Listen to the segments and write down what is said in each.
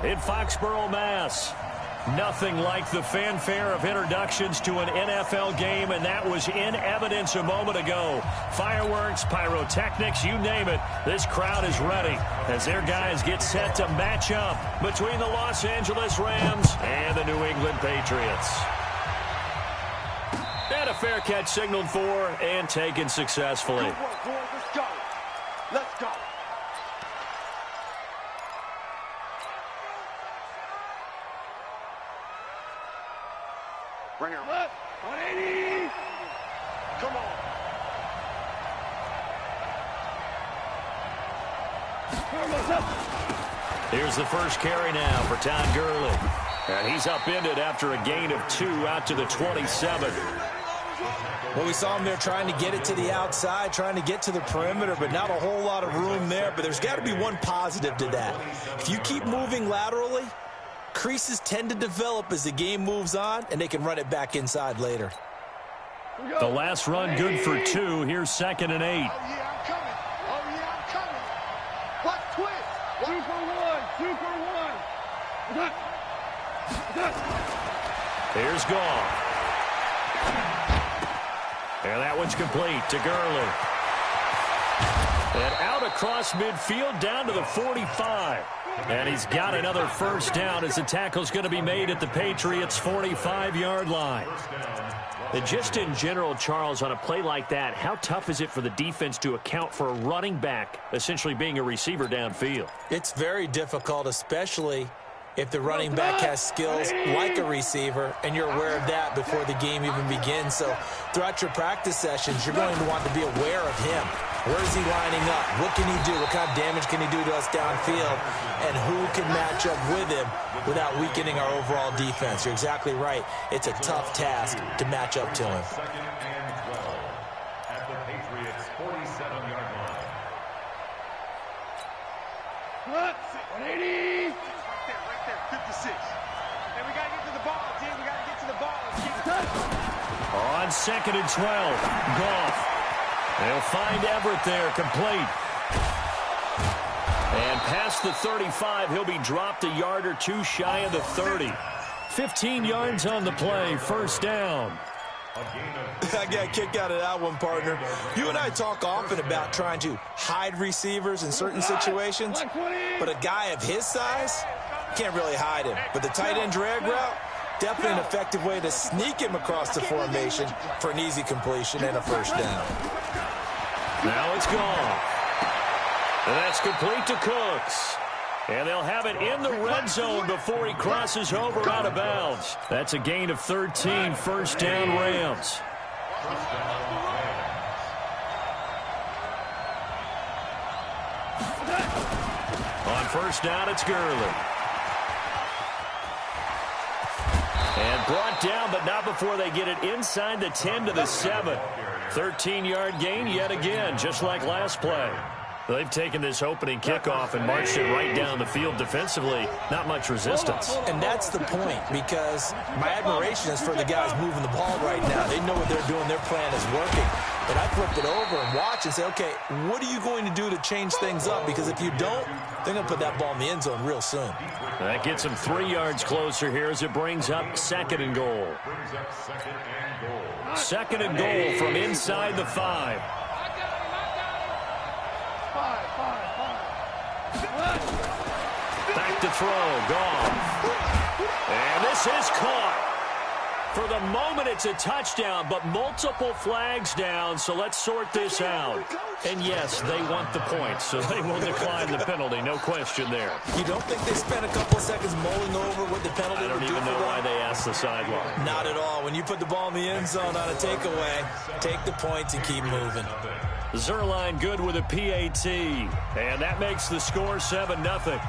in Foxborough, Mass. Nothing like the fanfare of introductions to an NFL game, and that was in evidence a moment ago. Fireworks, pyrotechnics, you name it. This crowd is ready as their guys get set to match up between the Los Angeles Rams and the New England Patriots. And a fair catch signaled for and taken successfully. Good work, boys. Let's go. Let's go. Bring her. 180. Come on. Here's the first carry now for Todd Gurley. And he's upended after a gain of 2 out to the 27. Well, we saw him there trying to get it to the outside, trying to get to the perimeter, but not a whole lot of room there. But there's got to be one positive to that. If you keep moving laterally, creases tend to develop as the game moves on, and they can run it back inside later. The last run good for 2. Here's 2nd and 8. Oh, yeah, I'm coming. Oh, yeah, I'm coming. What twist? 2 for 1. 2 for 1. Here's Goff. And that one's complete to Gurley. And out across midfield down to the 45. And he's got another first down as the tackle's going to be made at the Patriots' 45-yard line. And just in general, Charles, on a play like that, how tough is it for the defense to account for a running back essentially being a receiver downfield? It's very difficult, especially if the running back has skills like a receiver, and you're aware of that before the game even begins. So throughout your practice sessions, you're going to want to be aware of him. Where is he lining up? What can he do? What kind of damage can he do to us downfield? And who can match up with him without weakening our overall defense? You're exactly right. It's a tough task to match up to him. Second and 12 at the Patriots' 47-yard line. 180. Right there, 56. And we got to get to the ball, team. We got to get to the ball. On 2nd and 12, Goff. They'll find Everett there, complete. And past the 35, he'll be dropped a yard or 2 shy of the 30. 15 yards on the play, first down. I got a kick out of that one, partner. You and I talk often about trying to hide receivers in certain situations, but a guy of his size can't really hide him. But the tight end drag route, definitely an effective way to sneak him across the formation for an easy completion and a first down. Now it's gone. And that's complete to Cooks. And they'll have it in the red zone before he crosses over out of bounds. That's a gain of 13, first down Rams. On first down, it's Gurley. And brought down, but not before they get it inside the 10 to the 7. 13-yard gain yet again, just like last play. They've taken this opening kickoff and marched it right down the field defensively. Not much resistance. And that's the point, because my admiration is for the guys moving the ball right now. They know what they're doing. Their plan is working. But I flip it over and watch and say, okay, what are you going to do to change things up? Because if you don't, they're going to put that ball in the end zone real soon. That gets them 3 yards closer here as it brings up 2nd and goal. 2nd and goal from inside the 5. Back to throw, Goff. And this is caught. For the moment, it's a touchdown, but multiple flags down, so let's sort this out. And yes, they want the points, so they will decline the penalty, no question there. You don't think they spent a couple of seconds mulling over what the penalty I don't even know why they asked the sideline. Not at all. When you put the ball in the end zone on a takeaway, take the points and keep moving. Zerline good with a PAT, and that makes the score 7-0.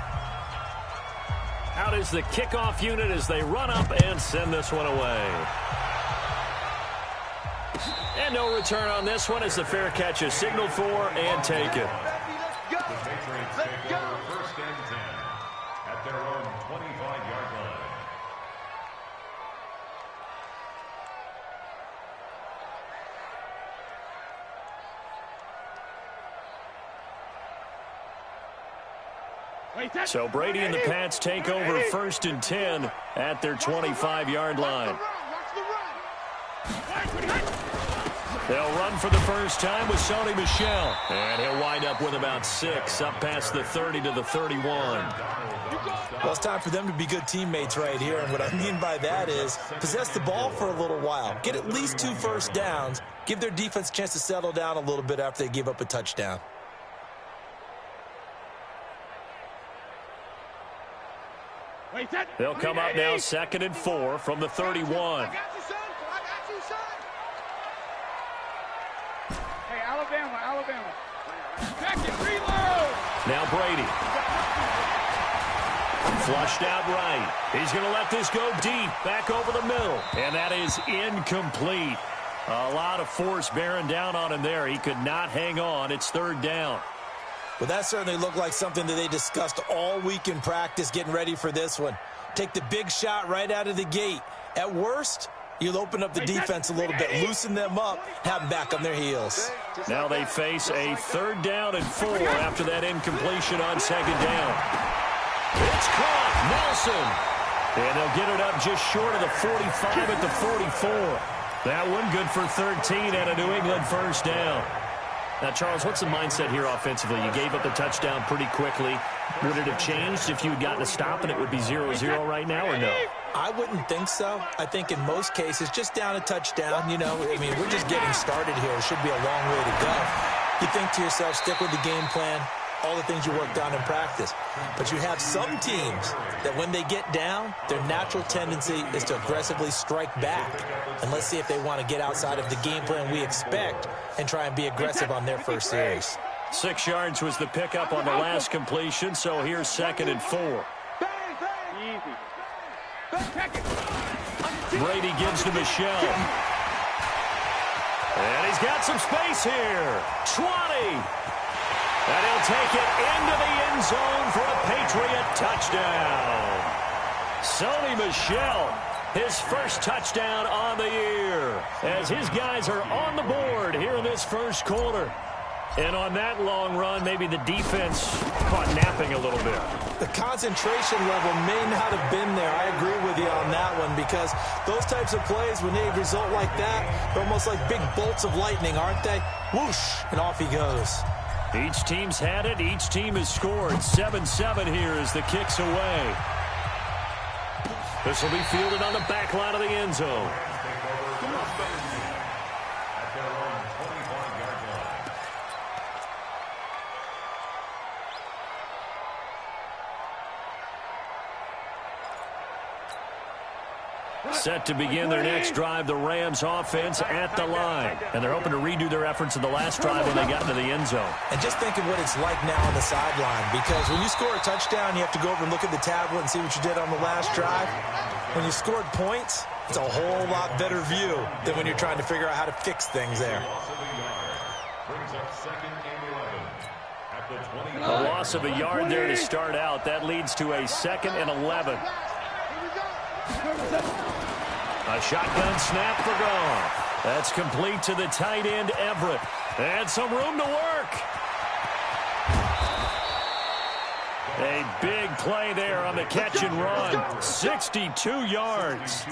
Out is the kickoff unit as they run up and send this one away. And no return on this one as the fair catch is signaled for and taken. The Patriots take over first and 10 at their own 25-yard line. So Brady and the Pats take over 1st and 10 at their 25-yard line. They'll run for the first time with Sony Michel. And he'll wind up with about 6, up past the 30 to the 31. Well, it's time for them to be good teammates right here. And what I mean by that is possess the ball for a little while. Get at least 2 first downs. Give their defense a chance to settle down a little bit after they give up a touchdown. They'll come up now 2nd and 4 from the 31. Alabama. Second, reload. Now Brady. Flushed out right. He's going to let this go deep, back over the middle. And that is incomplete. A lot of force bearing down on him there. He could not hang on. It's 3rd down. Well, that certainly looked like something that they discussed all week in practice getting ready for this one. Take the big shot right out of the gate. At worst, you'll open up the defense a little bit, loosen them up, have them back on their heels. Now they face a 3rd down and 4 after that incompletion on 2nd down. It's caught. Nelson. And they'll get it up just short of the 45 at the 44. That one good for 13 and a New England 1st down. Now, Charles, what's the mindset here offensively? You gave up the touchdown pretty quickly. Would it have changed if you had gotten a stop and it would be 0-0 right now, or no? I wouldn't think so. I think in most cases, just down a touchdown, you know, I mean, we're just getting started here. It should be a long way to go. You think to yourself, stick with the game plan, all the things you worked on in practice. But you have some teams that when they get down, their natural tendency is to aggressively strike back. And let's see if they want to get outside of the game plan we expect and try and be aggressive on their first series. 6 yards was the pickup on the last completion, so here's 2nd and 4. Brady gives to Michel. And he's got some space here. 20. And he'll take it into the end zone for a Patriot touchdown. Sony Michel, his first touchdown on the year, as his guys are on the board here in this first quarter. And on that long run, maybe the defense caught napping a little bit. The concentration level may not have been there. I agree with you on that one, because those types of plays, when they result like that, they're almost like big bolts of lightning, aren't they? Whoosh, and off he goes. Each team's had it. Each team has scored. 7-7 here as the kick's away. This will be fielded on the back line of the end zone. Set to begin their next drive, the Rams offense at the line. And they're hoping to redo their efforts in the last drive when they got into the end zone. And just think of what it's like now on the sideline, because when you score a touchdown, you have to go over and look at the tablet and see what you did on the last drive. When you scored points, it's a whole lot better view than when you're trying to figure out how to fix things there. A loss of a yard there to start out. That leads to a 2nd and 11. A shotgun snap for Gone. That's complete to the tight end, Everett. And some room to work. A big play there on the catch and run. 62 yards.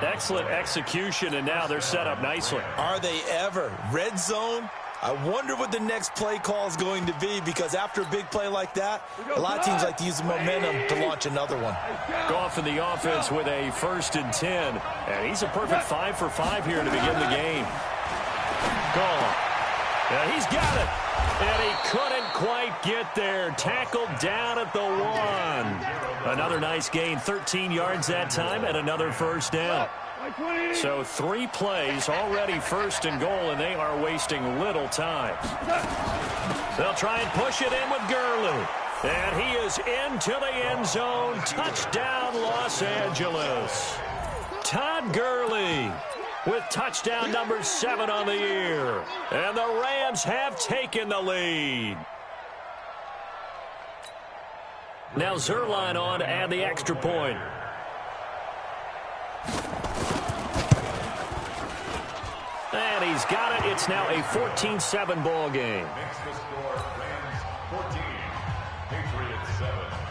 Excellent execution, and now they're set up nicely. Are they ever? Red zone? I wonder what the next play call is going to be, because after a big play like that, a lot of teams like to use the momentum to launch another one. Goff in the offense with a 1st and 10. And he's a perfect 5 for 5 here to begin the game. Goff. And he's got it. And he couldn't quite get there. Tackled down at the 1. Another nice gain, 13 yards that time, and another 1st down. So 3 plays, already 1st and goal, and they are wasting little time. They'll try and push it in with Gurley. And he is into the end zone. Touchdown, Los Angeles. Todd Gurley with touchdown number 7 on the year. And the Rams have taken the lead. Now Zerline on to add the extra point. And he's got it. It's now a 14-7 ball game. Makes the score Rams 14, Patriots 7.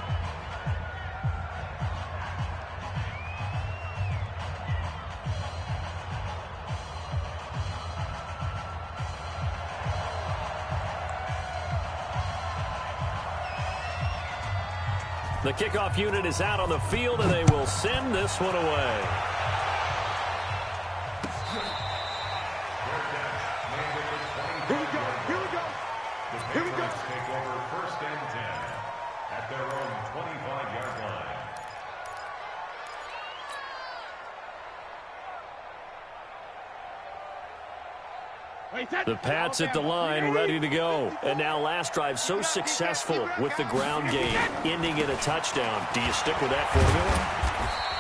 The kickoff unit is out on the field, and they will send this one away. Here we go. Here we go. Take over first and 10 at their own 25-yard line. The Pats at the line, ready to go. And now last drive so successful with the ground game, ending in a touchdown. Do you stick with that formula?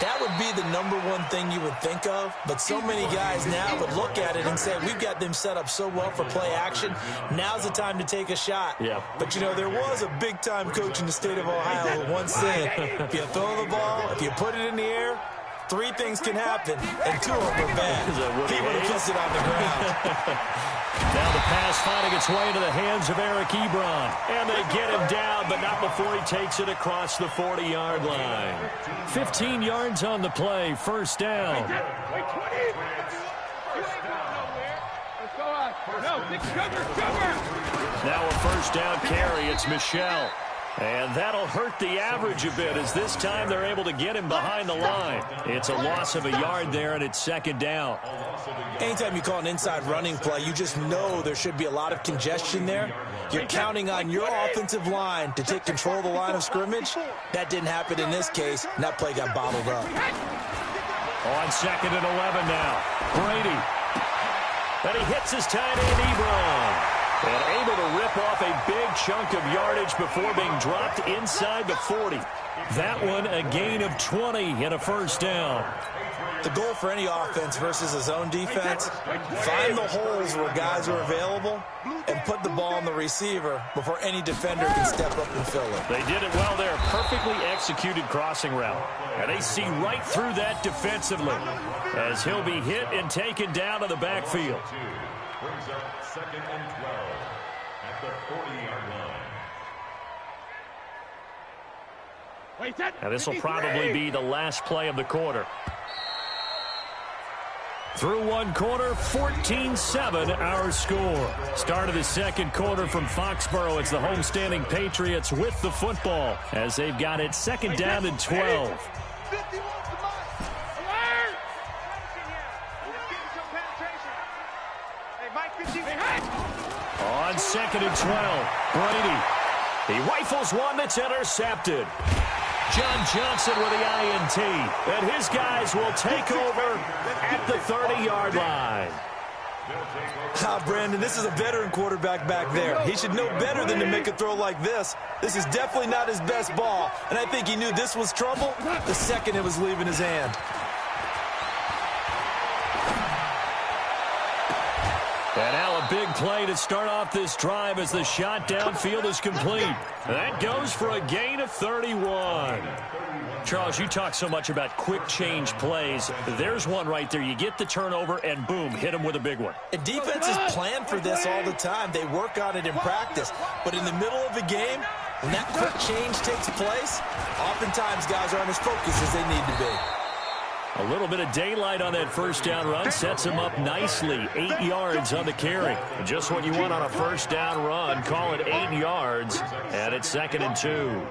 That would be the number one thing you would think of, but so many guys now would look at it and say, we've got them set up so well for play action. Now's the time to take a shot. Yeah. But, you know, there was a big-time coach in the state of Ohio who once said, if you throw the ball, if you put it in the air, 3 things can happen, and 2 of them are bad. He would have kissed it on the ground. Now the pass finding its way into the hands of Eric Ebron. And they get him down, but not before he takes it across the 40-yard line. 15 yards on the play, first down. Wait, 20. You ain't going nowhere. Let's go on. No, big cover. Now a first down carry. It's Michelle. And that'll hurt the average a bit as this time they're able to get him behind the line. It's a loss of a yard there, and it's second down. Anytime you call an inside running play, you just know there should be a lot of congestion there. You're counting on your offensive line to take control of the line of scrimmage. That didn't happen in this case, and that play got bottled up. On second and 11 now. Brady. And he hits his tight end, Ebron. And able to rip off a big chunk of yardage before being dropped inside the 40. That one a gain of 20 and a first down. The goal for any offense versus a zone defense, find the holes where guys are available and put the ball on the receiver before any defender can step up and fill it. They did it well there. Perfectly executed crossing route. And they see right through that defensively as he'll be hit and taken down to the backfield. Brings up second and 12 at the 40-yard line. Now this will probably be the last play of the quarter. Through one quarter, 14-7 our score. Start of the second quarter from Foxborough. It's the homestanding Patriots with the football as they've got it second down and 12. On second and 12, Brady. He rifles one that's intercepted. John Johnson with the INT. And his guys will take over at the 30-yard line. Brandon, this is a veteran quarterback back there. He should know better than to make a throw like this. This is definitely not his best ball, and I think he knew this was trouble the second it was leaving his hand. And now a big play to start off this drive as the shot downfield is complete. That goes for a gain of 31. Charles, you talk so much about quick change plays. There's one right there. You get the turnover and boom, hit him with a big one. And defenses plan for this all the time. They work on it in practice. But in the middle of the game, when that quick change takes place, oftentimes guys aren't as focused as they need to be. A little bit of daylight on that first down run sets him up nicely. 8 yards on the carry. Just what you want on a first down run. Call it 8 yards. And it's second and 2.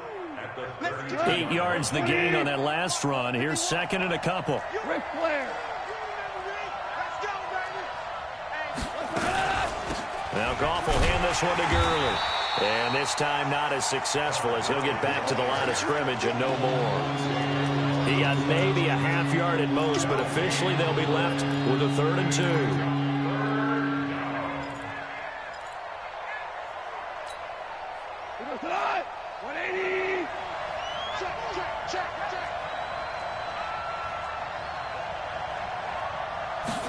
8 yards the gain on that last run. Here's second and a couple. Now Goff will hand this one to Gurley. And this time not as successful as he'll get back to the line of scrimmage and no more. He got maybe a half yard at most, but officially they'll be left with a 3rd and 2. Check. 180.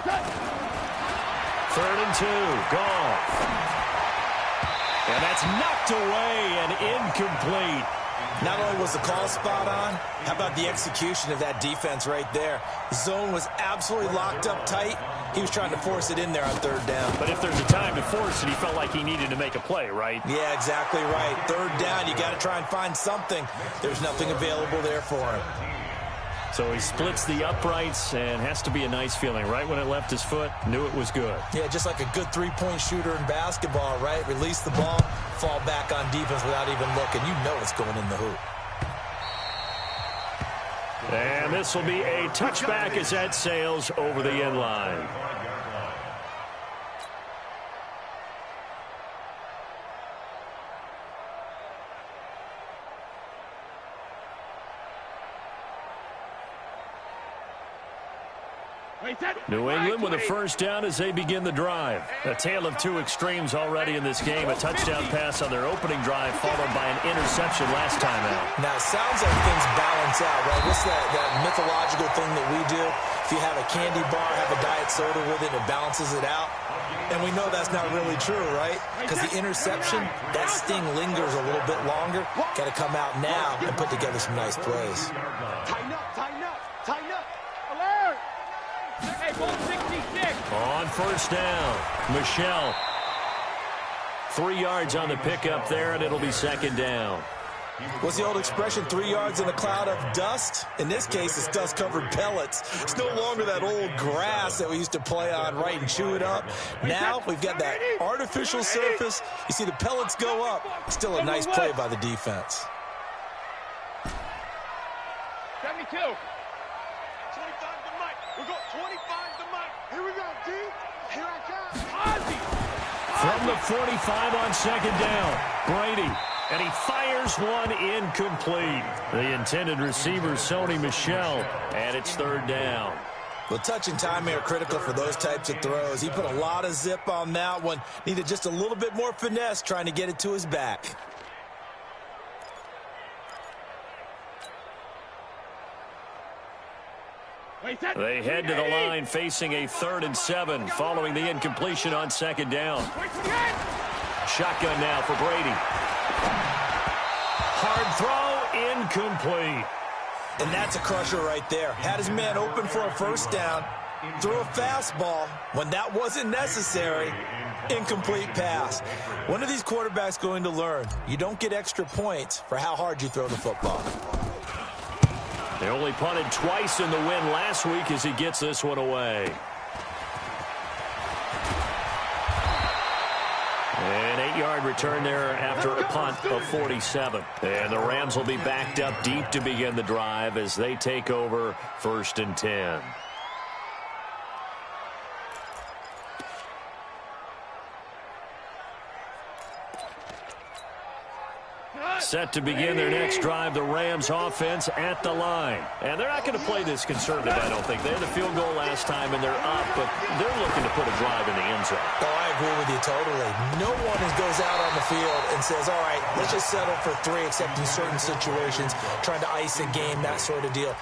Check. 3rd and 2. Goff. And that's knocked away and incomplete. Not only was the call spot on, how about the execution of that defense right there? The zone was absolutely locked up tight. He was trying to force it in there on 3rd down. But if there's a time to force it, he felt like he needed to make a play, right? Yeah, exactly right. 3rd down, you got to try and find something. There's nothing available there for him. So he splits the uprights and has to be a nice feeling. Right when it left his foot, knew it was good. Yeah, just like a good three-point shooter in basketball, right? Release the ball, fall back on defense without even looking. You know it's going in the hoop. And this will be a touchback as that sails over the end line. New England with a first down as they begin the drive. A tale of two extremes already in this game. A touchdown pass on their opening drive followed by an interception last time out. Now, it sounds like things balance out, right? What's that mythological thing that we do? If you have a candy bar, have a diet soda with it, it balances it out. And we know that's not really true, right? Because the interception, that sting lingers a little bit longer. Got to come out now and put together some nice plays. Tighten up, tighten up, tighten up. Alert! Hey, ball 66. On first down, Michelle. 3 yards on the pickup there, and it'll be second down. What's the old expression, 3 yards in a cloud of dust? In this case, it's dust-covered pellets. It's no longer that old grass that we used to play on, right, and chew it up. Now we've got that artificial surface. You see the pellets go up. Still a nice play by the defense. 72. 25 to Mike. We go 25 to Mike. Here we go, D. Here I come. Ozzy. From the 45 on second down, Brady. And he fires one incomplete. The intended receiver, Sony Michel, and it's third down. Well, touch and timing are critical for those types of throws. He put a lot of zip on that one. Needed just a little bit more finesse trying to get it to his back. They head to the line facing a 3rd and 7 following the incompletion on second down. Shotgun now for Brady. Hard throw, incomplete. And that's a crusher right there. Had his man open for a first down. Threw a fastball when that wasn't necessary. Incomplete pass. When are these quarterbacks going to learn? You don't get extra points for how hard you throw the football. They only punted twice in the win last week as he gets this one away. An 8-yard return there after a punt of 47. And the Rams will be backed up deep to begin the drive as they take over 1st and 10. Set to begin their next drive, the Rams offense at the line. And they're not going to play this conservative, I don't think. They had a field goal last time, and they're up, but they're looking to put a drive in the end zone. Oh, I agree with you totally. No one goes out on the field and says, all right, let's just settle for 3, except in certain situations, trying to ice a game, that sort of deal.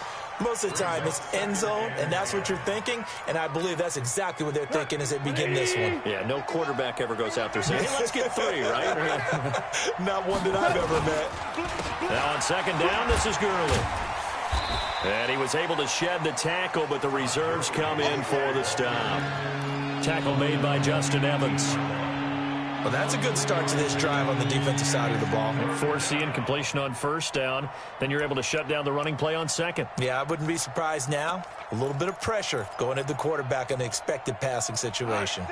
Most of the time, it's end zone, and that's what you're thinking, and I believe that's exactly what they're thinking as they begin this one. Yeah, no quarterback ever goes out there saying, hey, let's get 3, right? Not one that I've ever met. Now on second down, this is Gurley. And he was able to shed the tackle, but the reserves come in for the stop. Tackle made by Justin Evans. Well, that's a good start to this drive on the defensive side of the ball. Force the incompletion on first down. Then you're able to shut down the running play on second. Yeah, I wouldn't be surprised now. A little bit of pressure going at the quarterback in an expected passing situation.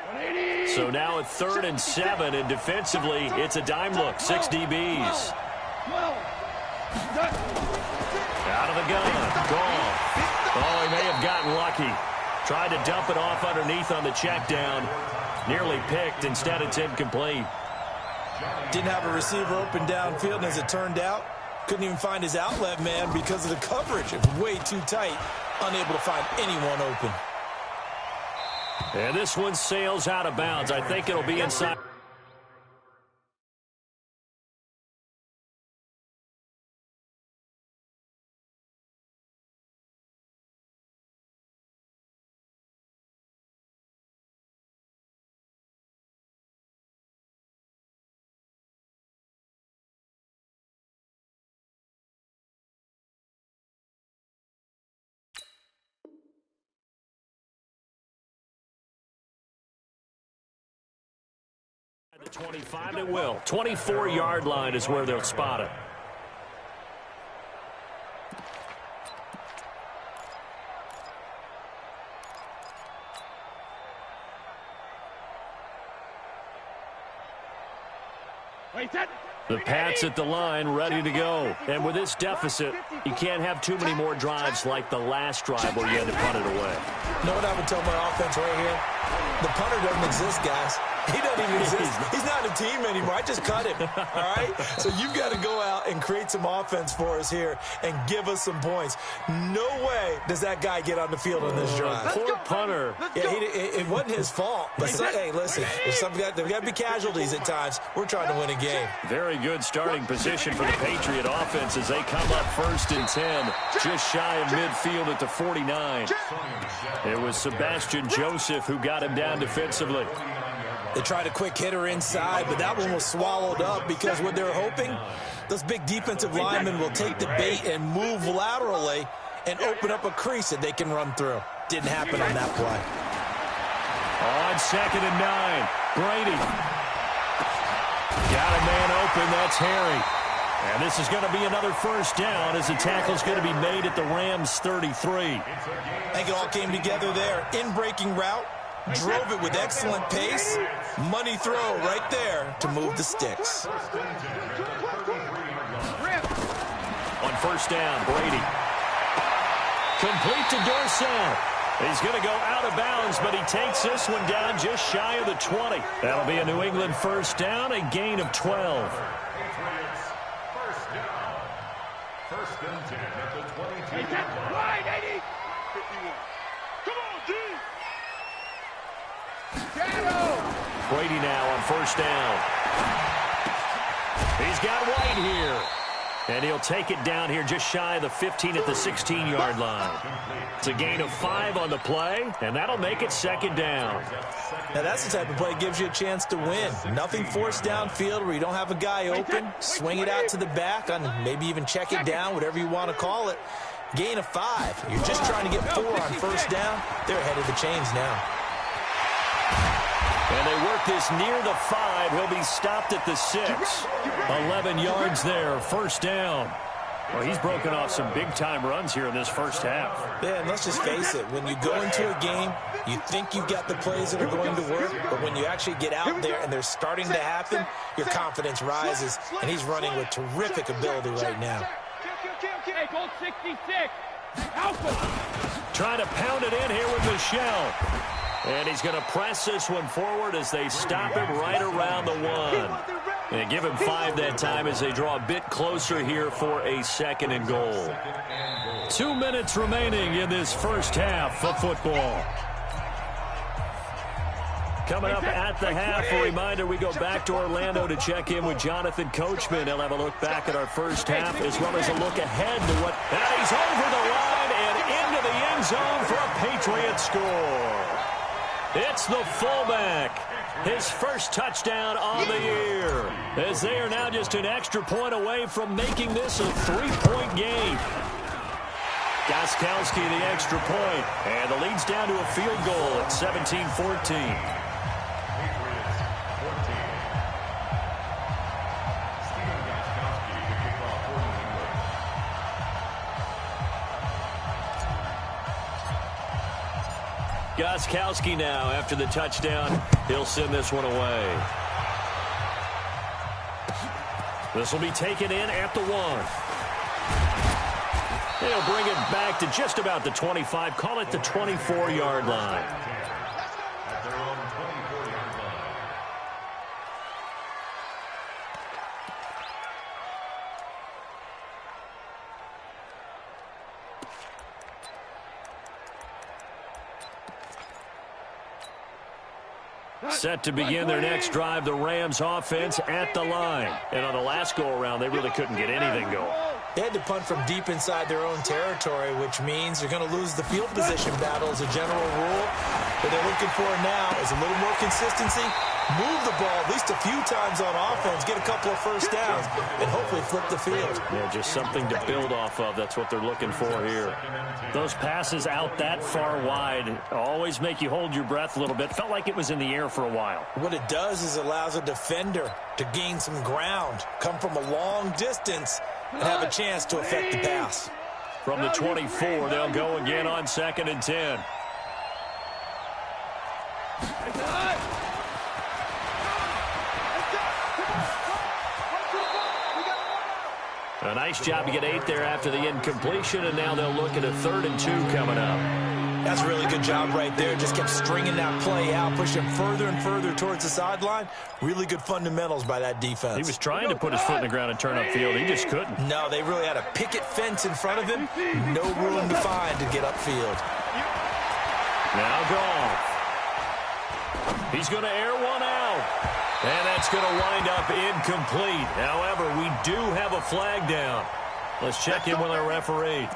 So now a 3rd and 7, and defensively, it's a dime look. 6 DBs. Out of the gun. Gone. Oh, he may have gotten lucky. Tried to dump it off underneath on the check down. Nearly picked. Instead, it's incomplete. Didn't have a receiver open downfield, and as it turned out, couldn't even find his outlet man because of the coverage. It was way too tight. Unable to find anyone open. And this one sails out of bounds. I think it'll be inside. The 25, it will. 24-yard line is where they'll spot it. Wait, that The Pats at the line, ready to go. And with this deficit, you can't have too many more drives like the last drive where you had to punt it away. You know what I would tell my offense right here? The punter doesn't exist, guys. He doesn't even exist. He's not a team anymore. I just cut him, all right? So you've got to go out and create some offense for us here and give us some points. No way does that guy get on the field on this drive. Poor punter. Yeah, it wasn't his fault. But hey, listen, there's got to be casualties at times. We're trying to win a game. Very good starting position for the Patriot offense as they come up 1st and 10, just shy of midfield at the 49. It was Sebastian Joseph who got him down defensively. They tried a quick hitter inside, but that one was swallowed up because what they're hoping, those big defensive linemen will take the bait and move laterally and open up a crease that they can run through. Didn't happen on that play. On 2nd and 9, Brady. Got a man open, that's Harry. And this is going to be another 1st down as the tackle's going to be made at the Rams 33. I think it all came together there. In-breaking route. Drove it with excellent pace. Money throw right there to move the sticks. On 1st down, Brady. Complete to Dorsett. He's going to go out of bounds, but he takes this one down just shy of the 20. That'll be a New England 1st down, a gain of 12. Patriots, 1st down. 1st and 10 at the 22. Right, 80. 51. Come on, D. Brady now on 1st down. He's got White here. And he'll take it down here just shy of the 15 at the 16-yard line. It's a gain of 5 on the play, and that'll make it 2nd down. Now that's the type of play that gives you a chance to win. Nothing forced downfield where you don't have a guy open. Swing it out to the back, on maybe even check it down, whatever you want to call it. Gain of 5. You're just trying to get 4 on 1st down. They're ahead of the chains now. And they work this near the 5. He'll be stopped at the 6. 11 yards there, 1st down. Well, he's broken off some big-time runs here in this 1st half. Yeah, and let's just face it. When you go into a game, you think you've got the plays that are going to work, but when you actually get out there and they're starting to happen, your confidence rises, and he's running with terrific ability right now. Hey, Colt 66. Trying to pound it in here with Michelle. And he's going to press this one forward as they stop him right around the 1. And give him 5 that time as they draw a bit closer here for a 2nd and goal. 2 minutes remaining in this 1st half of football. Coming up at the half, a reminder, we go back to Orlando to check in with Jonathan Coachman. He'll have a look back at our 1st half as well as a look ahead to what... And he's over the line and into the end zone for a Patriot score. It's the fullback. His 1st touchdown on the year. As they are now just an extra point away from making this a 3-point game. Gostkowski the extra point. And the lead's down to a field goal at 17-14. Gostkowski now after the touchdown. He'll send this one away. This will be taken in at the 1. He'll bring it back to just about the 25. Call it the 24-yard line. At their own 24-yard line. Set to begin their next drive, the Rams offense at the line. And on the last go-around, they really couldn't get anything going. They had to punt from deep inside their own territory, which means they're going to lose the field position battle as a general rule. What they're looking for now is a little more consistency, move the ball at least a few times on offense, get a couple of 1st downs, and hopefully flip the field. Yeah, just something to build off of. That's what they're looking for here. Those passes out that far wide always make you hold your breath a little bit. Felt like it was in the air for a while. What it does is allows a defender to gain some ground, come from a long distance, and have a chance to affect the pass. From the 24, they'll go again on 2nd and 10. A nice job to get 8 there after the incompletion, and now they'll look at a 3rd and 2 coming up. That's a really good job right there. Just kept stringing that play out, pushing further and further towards the sideline. Really good fundamentals by that defense. He was trying to put his foot in the ground and turn upfield. He just couldn't. No, they really had a picket fence in front of him. No room to find to get upfield. Now Goff. He's going to air one out. And that's going to wind up incomplete. However, we do have a flag down. Let's check in with our referee.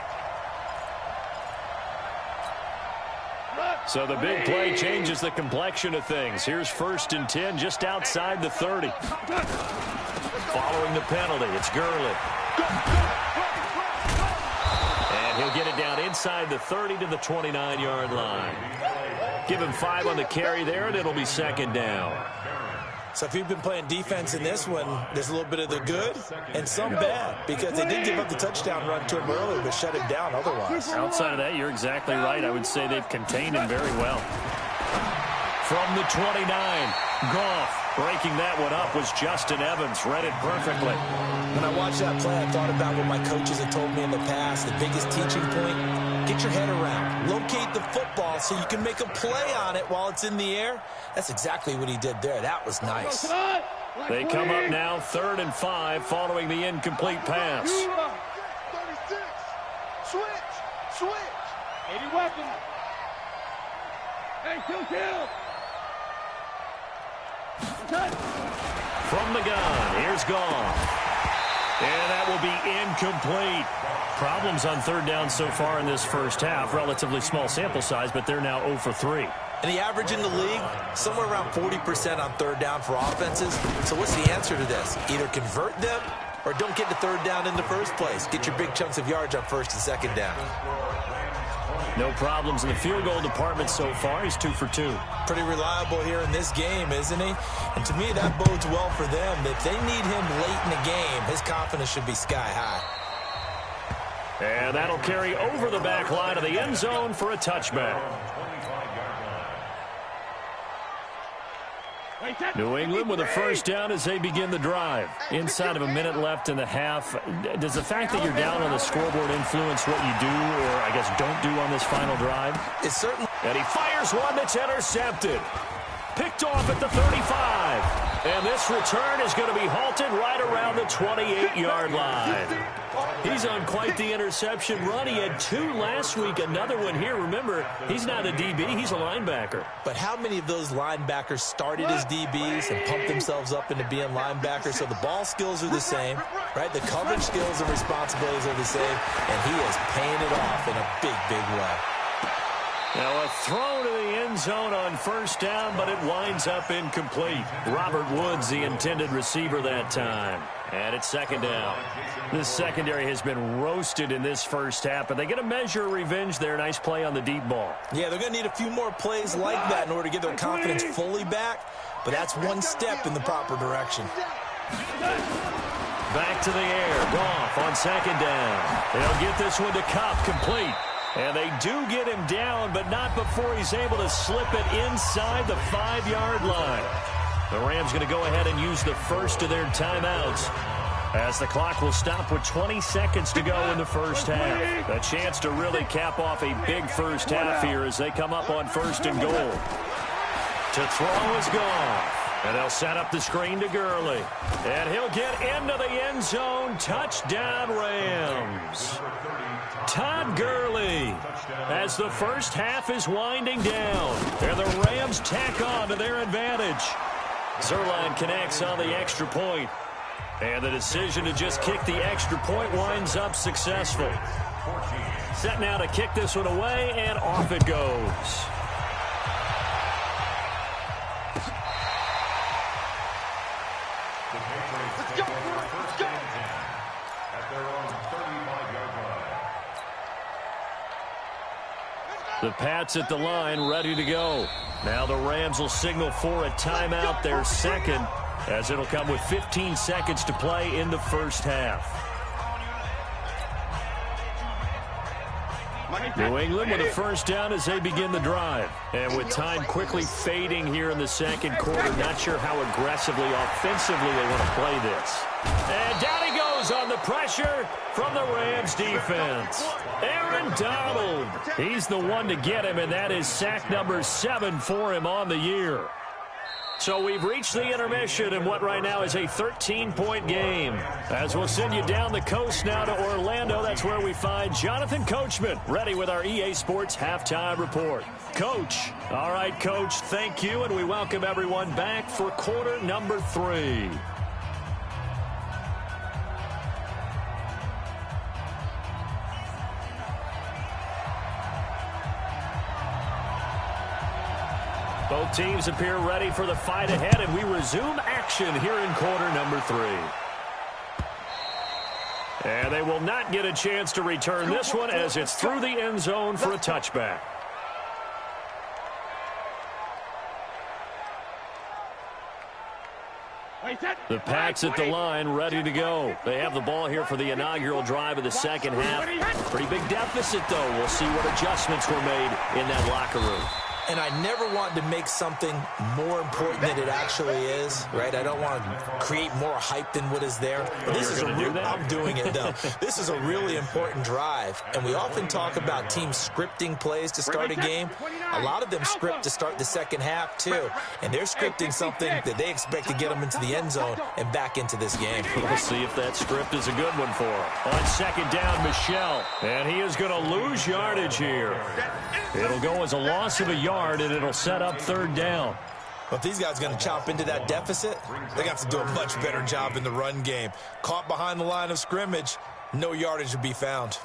So the big play changes the complexion of things. Here's 1st and 10 just outside the 30. Following the penalty, it's Gurley. And he'll get it down inside the 30 to the 29-yard line. Give him 5 on the carry there, and it'll be 2nd down. So if you've been playing defense in this one, there's a little bit of the good and some bad, because they did give up the touchdown run to him earlier, but shut him down otherwise. Outside of that, you're exactly right. I would say they've contained him very well. From the 29, Goff breaking that one up was Justin Evans. Read it perfectly. When I watched that play, I thought about what my coaches had told me in the past. The biggest teaching point, get your head around. Locate the football so you can make a play on it while it's in the air. That's exactly what he did there. That was nice. They come up now 3rd and 5 following the incomplete pass. 36. Switch. 80 weapons. Hey, kill. From the gun, here's Goff. And that will be incomplete. Problems on 3rd down so far in this first half. Relatively small sample size, but they're now 0 for 3. And the average in the league, somewhere around 40% on 3rd down for offenses. So what's the answer to this? Either convert them or don't get to 3rd down in the first place. Get your big chunks of yards on 1st and 2nd down. No problems in the field goal department so far. He's 2 for 2. Pretty reliable here in this game, isn't he? And to me, that bodes well for them. If they need him late in the game, his confidence should be sky high. And that'll carry over the back line of the end zone for a touchback. New England with a 1st down as they begin the drive. Inside of a minute left in the half. Does the fact that you're down on the scoreboard influence what you do, or I guess don't do on this final drive? It's certainly. And he fires one that's intercepted. Picked off at the 35. And this return is going to be halted right around the 28-yard line. He's on quite the interception run. He had 2 last week, another one here. Remember, he's not a DB, he's a linebacker. But how many of those linebackers started as DBs and pumped themselves up into being linebackers? So the ball skills are the same, right? The coverage skills and responsibilities are the same, and he is paying it off in a big, big way. Now a throw to the end zone on 1st down, but it winds up incomplete. Robert Woods, the intended receiver that time. And it's 2nd down. This secondary has been roasted in this first half, but they get a measure of revenge there. Nice play on the deep ball. Yeah, they're going to need a few more plays like that in order to get their confidence fully back, but that's one step in the proper direction. Back to the air. Goff on 2nd down. They'll get this one to Kupp, complete. And they do get him down, but not before he's able to slip it inside the 5-yard line. The Rams going to go ahead and use the first of their timeouts, as the clock will stop with 20 seconds to go in the first half. A chance to really cap off a big first half here as they come up on 1st and goal. To throw is Goff. And they'll set up the screen to Gurley. And he'll get into the end zone. Touchdown, Rams. Todd Gurley, as the first half is winding down. And the Rams tack on to their advantage. Zerline connects on the extra point. And the decision to just kick the extra point winds up successful. Set now to kick this one away, and off it goes. The Pats at the line, ready to go. Now the Rams will signal for a timeout, their second, as it'll come with 15 seconds to play in the first half. New England with a 1st down as they begin the drive. And with time quickly fading here in the second quarter, not sure how aggressively, offensively they want to play this. And down he goes goes on the pressure from the Rams defense. Aaron Donald. He's the one to get him, and that is sack number 7 for him on the year. So we've reached the intermission in what right now is a 13-point game. As we'll send you down the coast now to Orlando, that's where we find Jonathan Coachman, ready with our EA Sports Halftime Report. Coach. All right, Coach, thank you, and we welcome everyone back for quarter number 3. Both teams appear ready for the fight ahead, and we resume action here in quarter number 3. And they will not get a chance to return this one as it's through the end zone for a touchback. The Pats at the line, ready to go. They have the ball here for the inaugural drive of the second half. Pretty big deficit, though. We'll see what adjustments were made in that locker room. And I never want to make something more important than it actually is, right? I don't want to create more hype than what is there. But this is I'm doing it, though. This is a really important drive. And we often talk about teams scripting plays to start a game. A lot of them script to start the second half, too. And they're scripting something that they expect to get them into the end zone and back into this game. We'll see if that script is a good one for him. On second down, Michel. And he is going to lose yardage here. It'll go as a loss of a yard, and it'll set up third down. Well, if these guys are going to chop into that deficit, they got to do a much better job in the run game. Caught behind the line of scrimmage, no yardage to be found.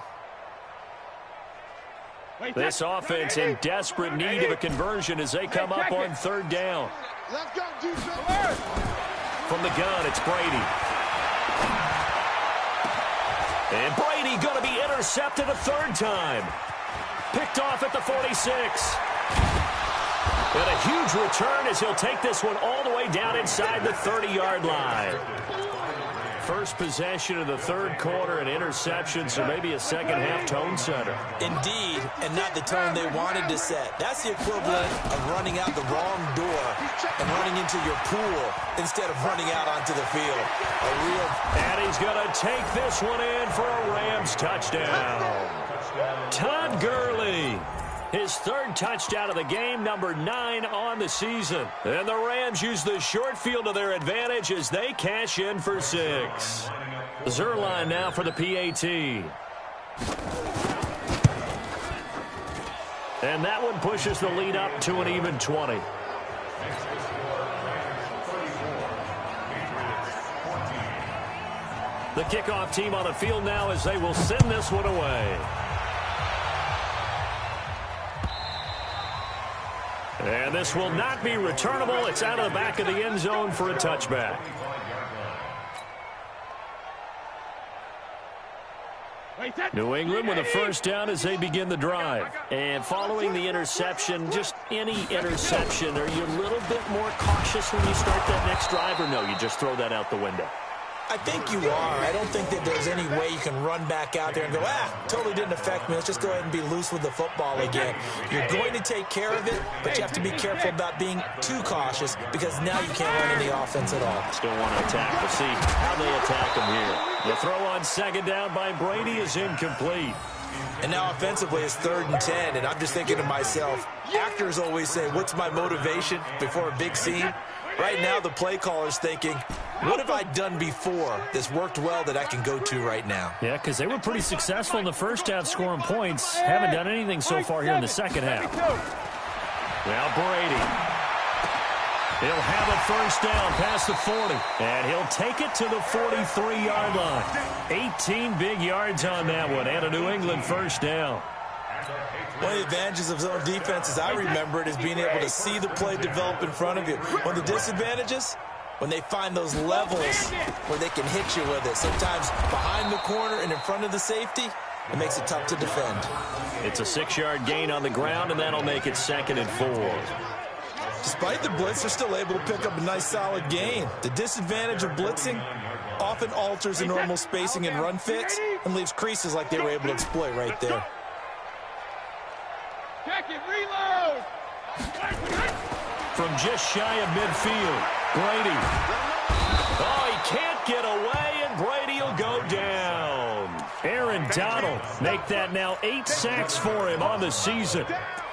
This offense in desperate need of a conversion as they come up on third down. Let's go, defense. From the gun, it's Brady. And Brady going to be intercepted a third time. Picked off at the 46. And a huge return as he'll take this one all the way down inside the 30-yard line. First possession of the third quarter and interception, so maybe a second-half tone setter. Indeed, and not the tone they wanted to set. That's the equivalent of running out the wrong door and running into your pool instead of running out onto the field. And he's going to take this one in for a Rams touchdown. Todd Gurley, his third touchdown of the game, number 9 on the season. And the Rams use the short field to their advantage as they cash in for 6. Zerline now for the PAT. And that one pushes the lead up to an even 20. The kickoff team on the field now as they will send this one away. And this will not be returnable. It's out of the back of the end zone for a touchback. New England with a first down as they begin the drive. And following the interception, just any interception, are you a little bit more cautious when you start that next drive, or no, you just throw that out the window? I think you are. I don't think that there's any way you can run back out there and go, totally didn't affect me. Let's just go ahead and be loose with the football again. You're going to take care of it, but you have to be careful about being too cautious because now you can't run any offense at all. Still want to attack. We'll see how they attack them here. The throw on second down by Brady is incomplete. And now offensively it's 3rd and 10, and I'm just thinking to myself, actors always say, what's my motivation before a big scene? Right now the play caller's thinking, what have I done before that's worked well that I can go to right now? Yeah, because they were pretty successful in the first half scoring points. Haven't done anything so far here in the second half. Now Brady. He'll have a first down past the 40. And he'll take it to the 43-yard line. 18 big yards on that one. And a New England first down. One of the advantages of zone defense, as I remember it, is being able to see the play develop in front of you. One of the disadvantages, when they find those levels where they can hit you with it. Sometimes behind the corner and in front of the safety, it makes it tough to defend. It's a 6-yard gain on the ground, and that'll make it 2nd and 4. Despite the blitz, they're still able to pick up a nice solid gain. The disadvantage of blitzing often alters the normal spacing and run fits and leaves creases like they were able to exploit right there. Check it, reload! From just shy of midfield, Brady. Oh, he can't get away, and Brady will go Donald make that now 8 sacks for him on the season.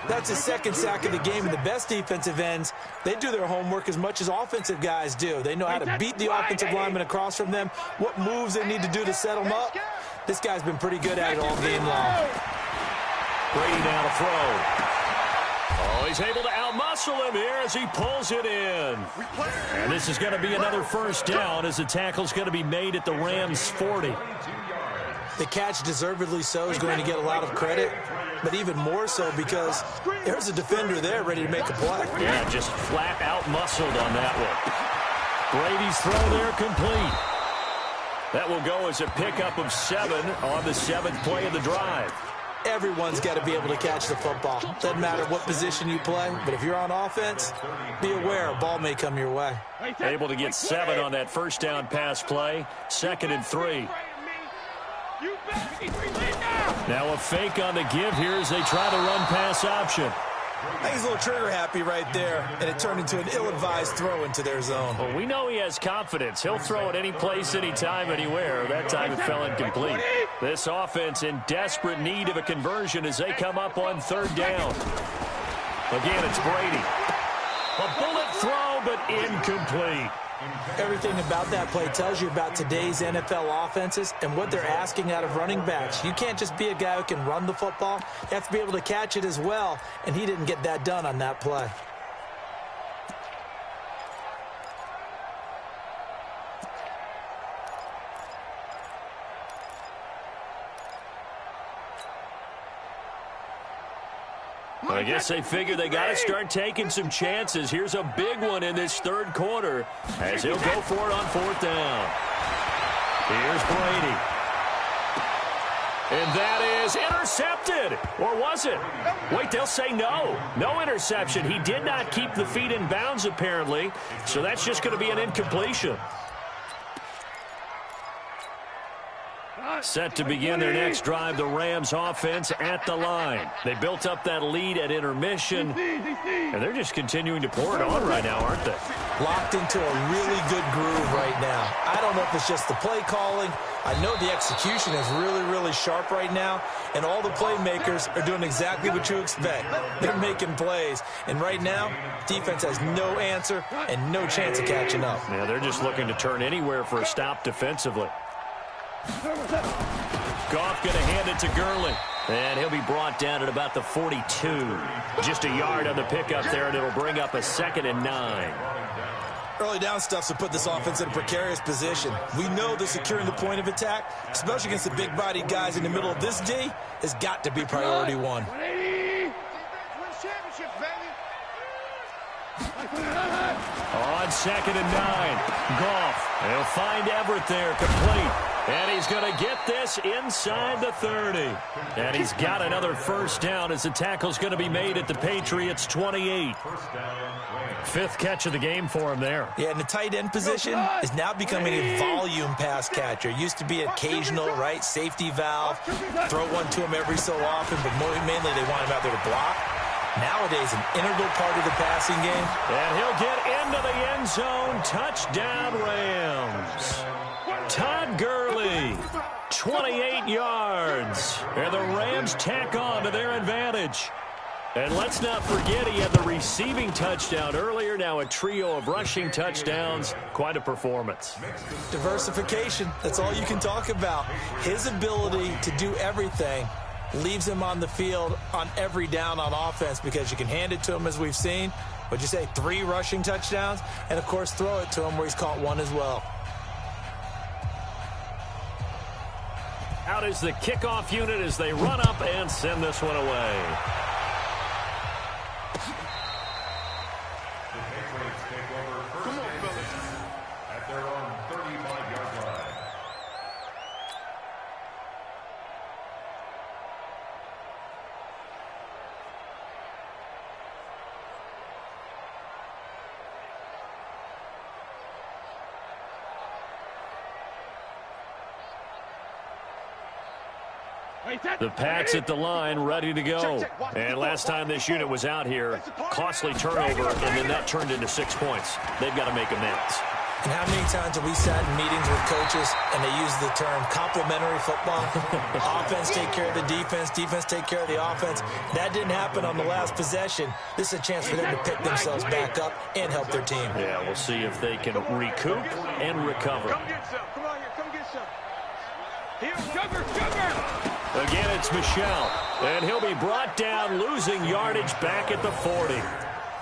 That's his second sack of the game, and the best defensive ends, they do their homework as much as offensive guys do. They know how to beat the offensive lineman across from them, what moves they need to do to set them up. This guy's been pretty good at it all game long. Brady now to throw. Oh, he's able to outmuscle him here as he pulls it in. And this is going to be another first down as the tackle's going to be made at the Rams' 40. The catch, deservedly so, is going to get a lot of credit, but even more so because there's a defender there ready to make a play. Yeah, just flat out muscled on that one. Brady's throw there complete. That will go as a pickup of 7 on the 7th play of the drive. Everyone's got to be able to catch the football. Doesn't matter what position you play, but if you're on offense, be aware a ball may come your way. Able to get 7 on that first down pass play. 2nd and 3. Now a fake on the give here as they try the run-pass option. I think he's a little trigger happy right there, and it turned into an ill-advised throw into their zone. Well, we know he has confidence. He'll throw it any place, anytime, anywhere. That time it fell incomplete. This offense in desperate need of a conversion as they come up on 3rd down. Again, it's Brady. A bullet throw, but incomplete. Everything about that play tells you about today's NFL offenses and what they're asking out of running backs. You can't just be a guy who can run the football. You have to be able to catch it as well, and he didn't get that done on that play. I guess they figure they got to start taking some chances. Here's a big one in this 3rd quarter as he'll go for it on 4th down. Here's Brady. And that is intercepted. Or was it? Wait, they'll say no. No interception. He did not keep the feet in bounds, apparently. So that's just going to be an incompletion. Set to begin their next drive, the Rams offense at the line. They built up that lead at intermission, and they're just continuing to pour it on right now, aren't they? Locked into a really good groove right now. I don't know if it's just the play calling. I know the execution is really, really sharp right now, and all the playmakers are doing exactly what you expect. They're making plays, and right now, defense has no answer and no chance of catching up. Yeah, they're just looking to turn anywhere for a stop defensively. Goff going to hand it to Gurley. And he'll be brought down at about the 42. Just a yard on the pickup there, and it'll bring up a 2nd and 9. Early down stuff to put this offense in a precarious position. We know that securing the point of attack, especially against the big-bodied guys in the middle of this D, has got to be priority 1. On 2nd and 9, Goff. He'll find Everett there, complete. And he's going to get this inside the 30. And he's got another first down as the tackle's going to be made at the Patriots' 28. 5th catch of the game for him there. Yeah, and the tight end position is now becoming a volume pass catcher. Used to be occasional, right, safety valve. Throw one to him every so often, but mainly they want him out there to block. Nowadays, an integral part of the passing game. And he'll get into the end zone. Touchdown, Rams. Todd Gurley, 28 yards. And the Rams tack on to their advantage. And let's not forget he had the receiving touchdown earlier. Now a trio of rushing touchdowns. Quite a performance. Diversification. That's all you can talk about. His ability to do everything leaves him on the field on every down on offense because you can hand it to him, as we've seen. What'd you say, 3 rushing touchdowns? And, of course, throw it to him where he's caught 1 as well. Out is the kickoff unit as they run up and send this one away. The Patriots take over first and 10 at their own 35-yard line. The Pats at the line, ready to go. And last time this unit was out here, costly turnover, and then that turned into 6 points. They've got to make amends. And how many times have we sat in meetings with coaches and they use the term complementary football? Offense take care of the defense, defense take care of the offense. That didn't happen on the last possession. This is a chance for them to pick themselves back up and help their team. Yeah, we'll see if they can recoup and recover. Come get some. Come on here. Come get some. Here, sugar. Again, it's Michel, and he'll be brought down, losing yardage back at the 40.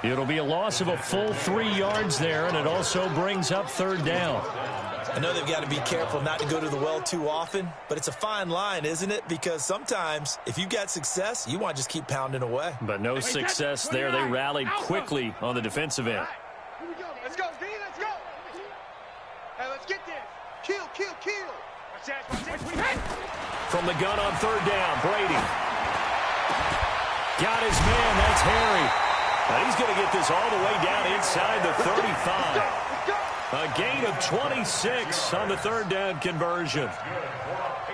It'll be a loss of a full 3 yards there, and it also brings up third down. I know they've got to be careful not to go to the well too often, but it's a fine line, isn't it? Because sometimes, if you've got success, you want to just keep pounding away. But no success there. They rallied quickly on the defensive end. Here we go. Let's go, D. Let's go. Hey, let's get this. Kill. Watch that. From the gun on third down, Brady. Got his man. That's Harry. And he's going to get this all the way down inside the 35. A gain of 26 on the third down conversion.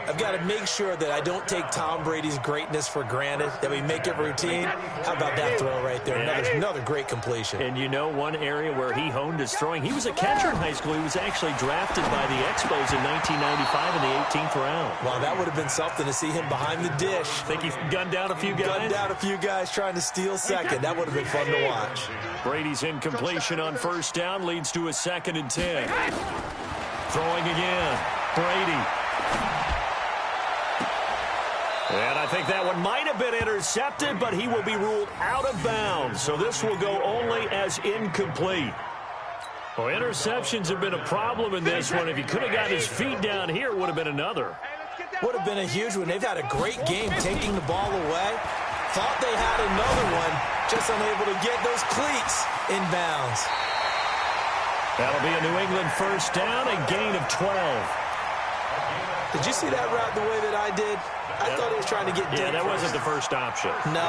I've got to make sure that I don't take Tom Brady's greatness for granted, that we make it routine. How about that throw right there? Another great completion. And you know one area where he honed his throwing? He was a catcher in high school. He was actually drafted by the Expos in 1995 in the 18th round. Wow, that would have been something to see him behind the dish. Think he gunned down a few guys? Gunned down a few guys trying to steal second. That would have been fun to watch. Brady's incompletion on first down leads to a 2nd and 10. Throwing again. Brady. And I think that one might have been intercepted, but he will be ruled out of bounds. So this will go only as incomplete. Well, interceptions have been a problem in this one. If he could have got his feet down here, it would have been another. Would have been a huge one. They've had a great game taking the ball away. Thought they had another one, just unable to get those cleats in bounds. That'll be a New England first down, a gain of 12. Did you see that route the way that I did? I thought he was trying to get deep. Yeah, that wasn't the first option. No,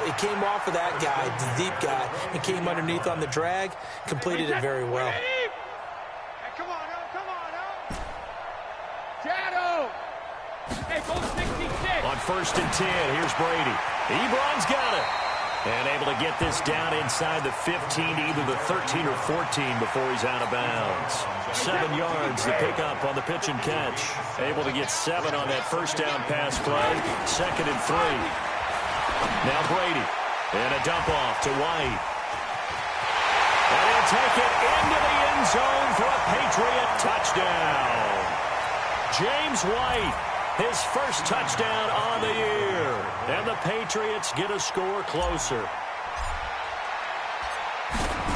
it came off of that guy, the deep guy, and came underneath on the drag, completed it very well. Hey, come on, now. Shadow. Hey, go 66. On 1st and 10, here's Brady. Ebron's got it. And able to get this down inside the 15, either the 13 or 14 before he's out of bounds. 7 yards, the pickup on the pitch and catch. Able to get 7 on that first down pass play. 2nd and 3. Now Brady. And a dump off to White. And he'll take it into the end zone for a Patriot touchdown. James White. His first touchdown on the year. And the Patriots get a score closer.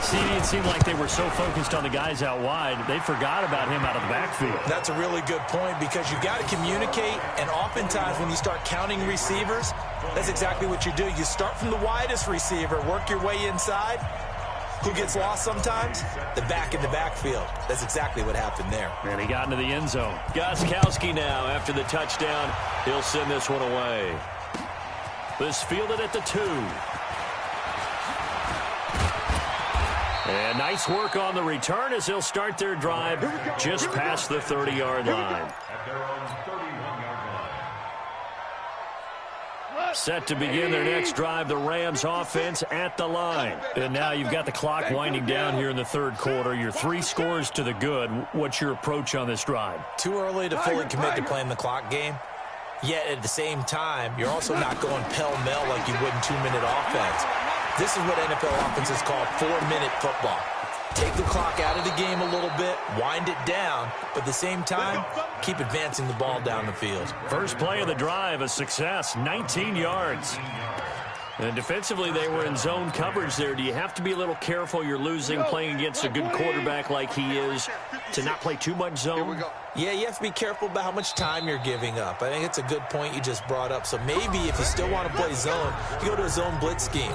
See, it seemed like they were so focused on the guys out wide, they forgot about him out of the backfield. That's a really good point because you got to communicate, and oftentimes when you start counting receivers, that's exactly what you do. You start from the widest receiver, work your way inside. Who gets lost sometimes? The back in the backfield. That's exactly what happened there. And he got into the end zone. Gostkowski now after the touchdown. He'll send this one away. This fielded at the 2. And nice work on the return as he'll start their drive just past the 30-yard line. At their own 31-yard line. Set to begin their next drive, the Rams offense at the line. And now you've got the clock winding down here in the third quarter. You're 3 scores to the good. What's your approach on this drive? Too early to fully commit to playing the clock game. Yet at the same time, you're also not going pell-mell like you would in 2-minute offense. This is what NFL offenses call 4-minute football. Take the clock out of the game a little bit, wind it down, but at the same time, keep advancing the ball down the field. First play of the drive, a success, 19 yards. And defensively, they were in zone coverage there. Do you have to be a little careful? You're losing, playing against a good quarterback like he is, to not play too much zone? Yeah, you have to be careful about how much time you're giving up. I think it's a good point you just brought up. So maybe if you still want to play zone, you go to a zone blitz scheme.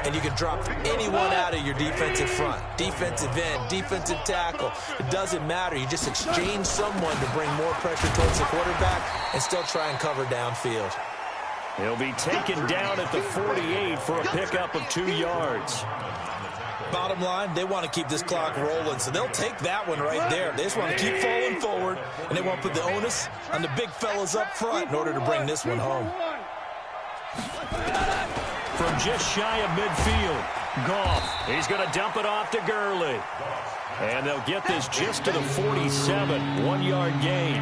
And you can drop anyone out of your defensive front. Defensive end, defensive tackle. It doesn't matter. You just exchange someone to bring more pressure towards the quarterback and still try and cover downfield. He'll be taken down at the 48 for a pickup of 2 yards. Bottom line, they want to keep this clock rolling, so they'll take that one right there. They just want to keep falling forward, and they want to put the onus on the big fellas up front in order to bring this one home. From just shy of midfield, Goff, he's going to dump it off to Gurley. And they'll get this just to the 47, 1-yard gain.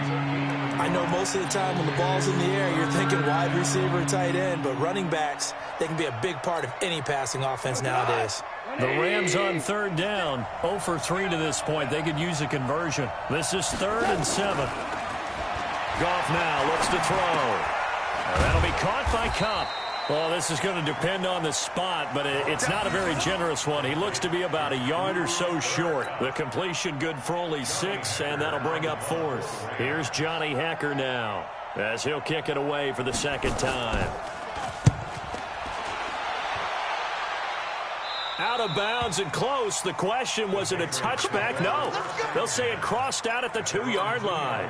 I know most of the time when the ball's in the air, you're thinking wide receiver or tight end, but running backs, they can be a big part of any passing offense nowadays. The Rams on third down, 0 for 3 to this point. They could use a conversion. This is 3rd and 7. Goff now looks to throw. That'll be caught by Kupp. Well, this is going to depend on the spot, but it's not a very generous one. He looks to be about a yard or so short. The completion good for only 6, and that'll bring up 4th. Here's Johnny Hacker now, as he'll kick it away for the second time. Out of bounds and close. The question, was it a touchback? No. They'll say it crossed out at the 2-yard line.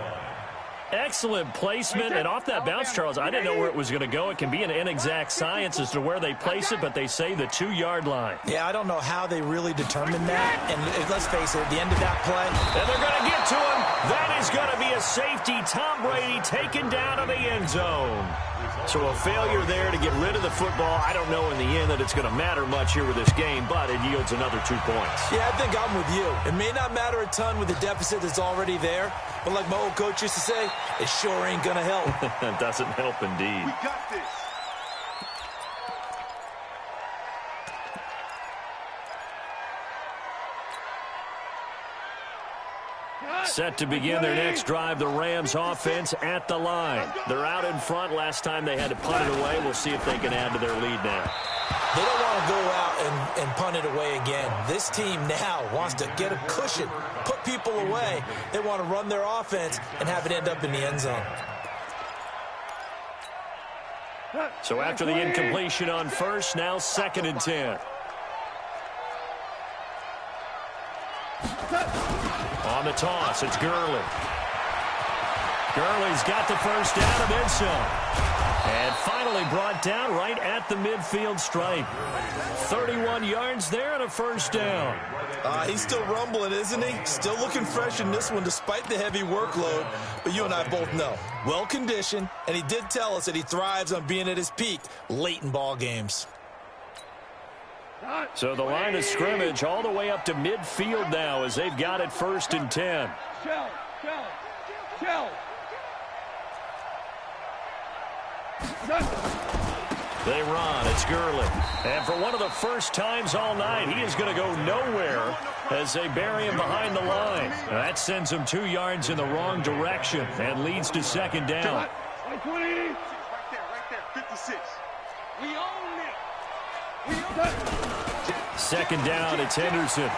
Excellent placement, and off that bounce, Charles, I didn't know where it was going to go. It can be an inexact science as to where they place it, but they say the 2-yard line. Yeah, I don't know how they really determined that, and let's face it, at the end of that play. And they're going to get to him. That is going to be a safety. Tom Brady taken down to the end zone. So a failure there to get rid of the football. I don't know in the end that it's going to matter much here with this game, but it yields another 2 points. Yeah, I think I'm with you. It may not matter a ton with the deficit that's already there, but like my old coach used to say, it sure ain't going to help. It doesn't help indeed. We got this. Set to begin their next drive, the Rams offense at the line. They're out in front. Last time they had to punt it away. We'll see if they can add to their lead now. They don't want to go out and punt it away again. This team now wants to get a cushion, put people away. They want to run their offense and have it end up in the end zone. So after the incompletion on first, now 2nd and 10. On the toss, it's Gurley. Gurley's got the first down and then some. And finally brought down right at the midfield stripe. 31 yards there and a first down. He's still rumbling, isn't he? Still looking fresh in this one despite the heavy workload. But you and I both know, well-conditioned, and he did tell us that he thrives on being at his peak late in ball games. So the line of scrimmage all the way up to midfield now as they've got it 1st and 10. They run. It's Gurley. And for one of the first times all night, he is going to go nowhere as they bury him behind the line. That sends him 2 yards in the wrong direction and leads to 2nd down. Right there, 56. We own it. 2nd down, it's Henderson.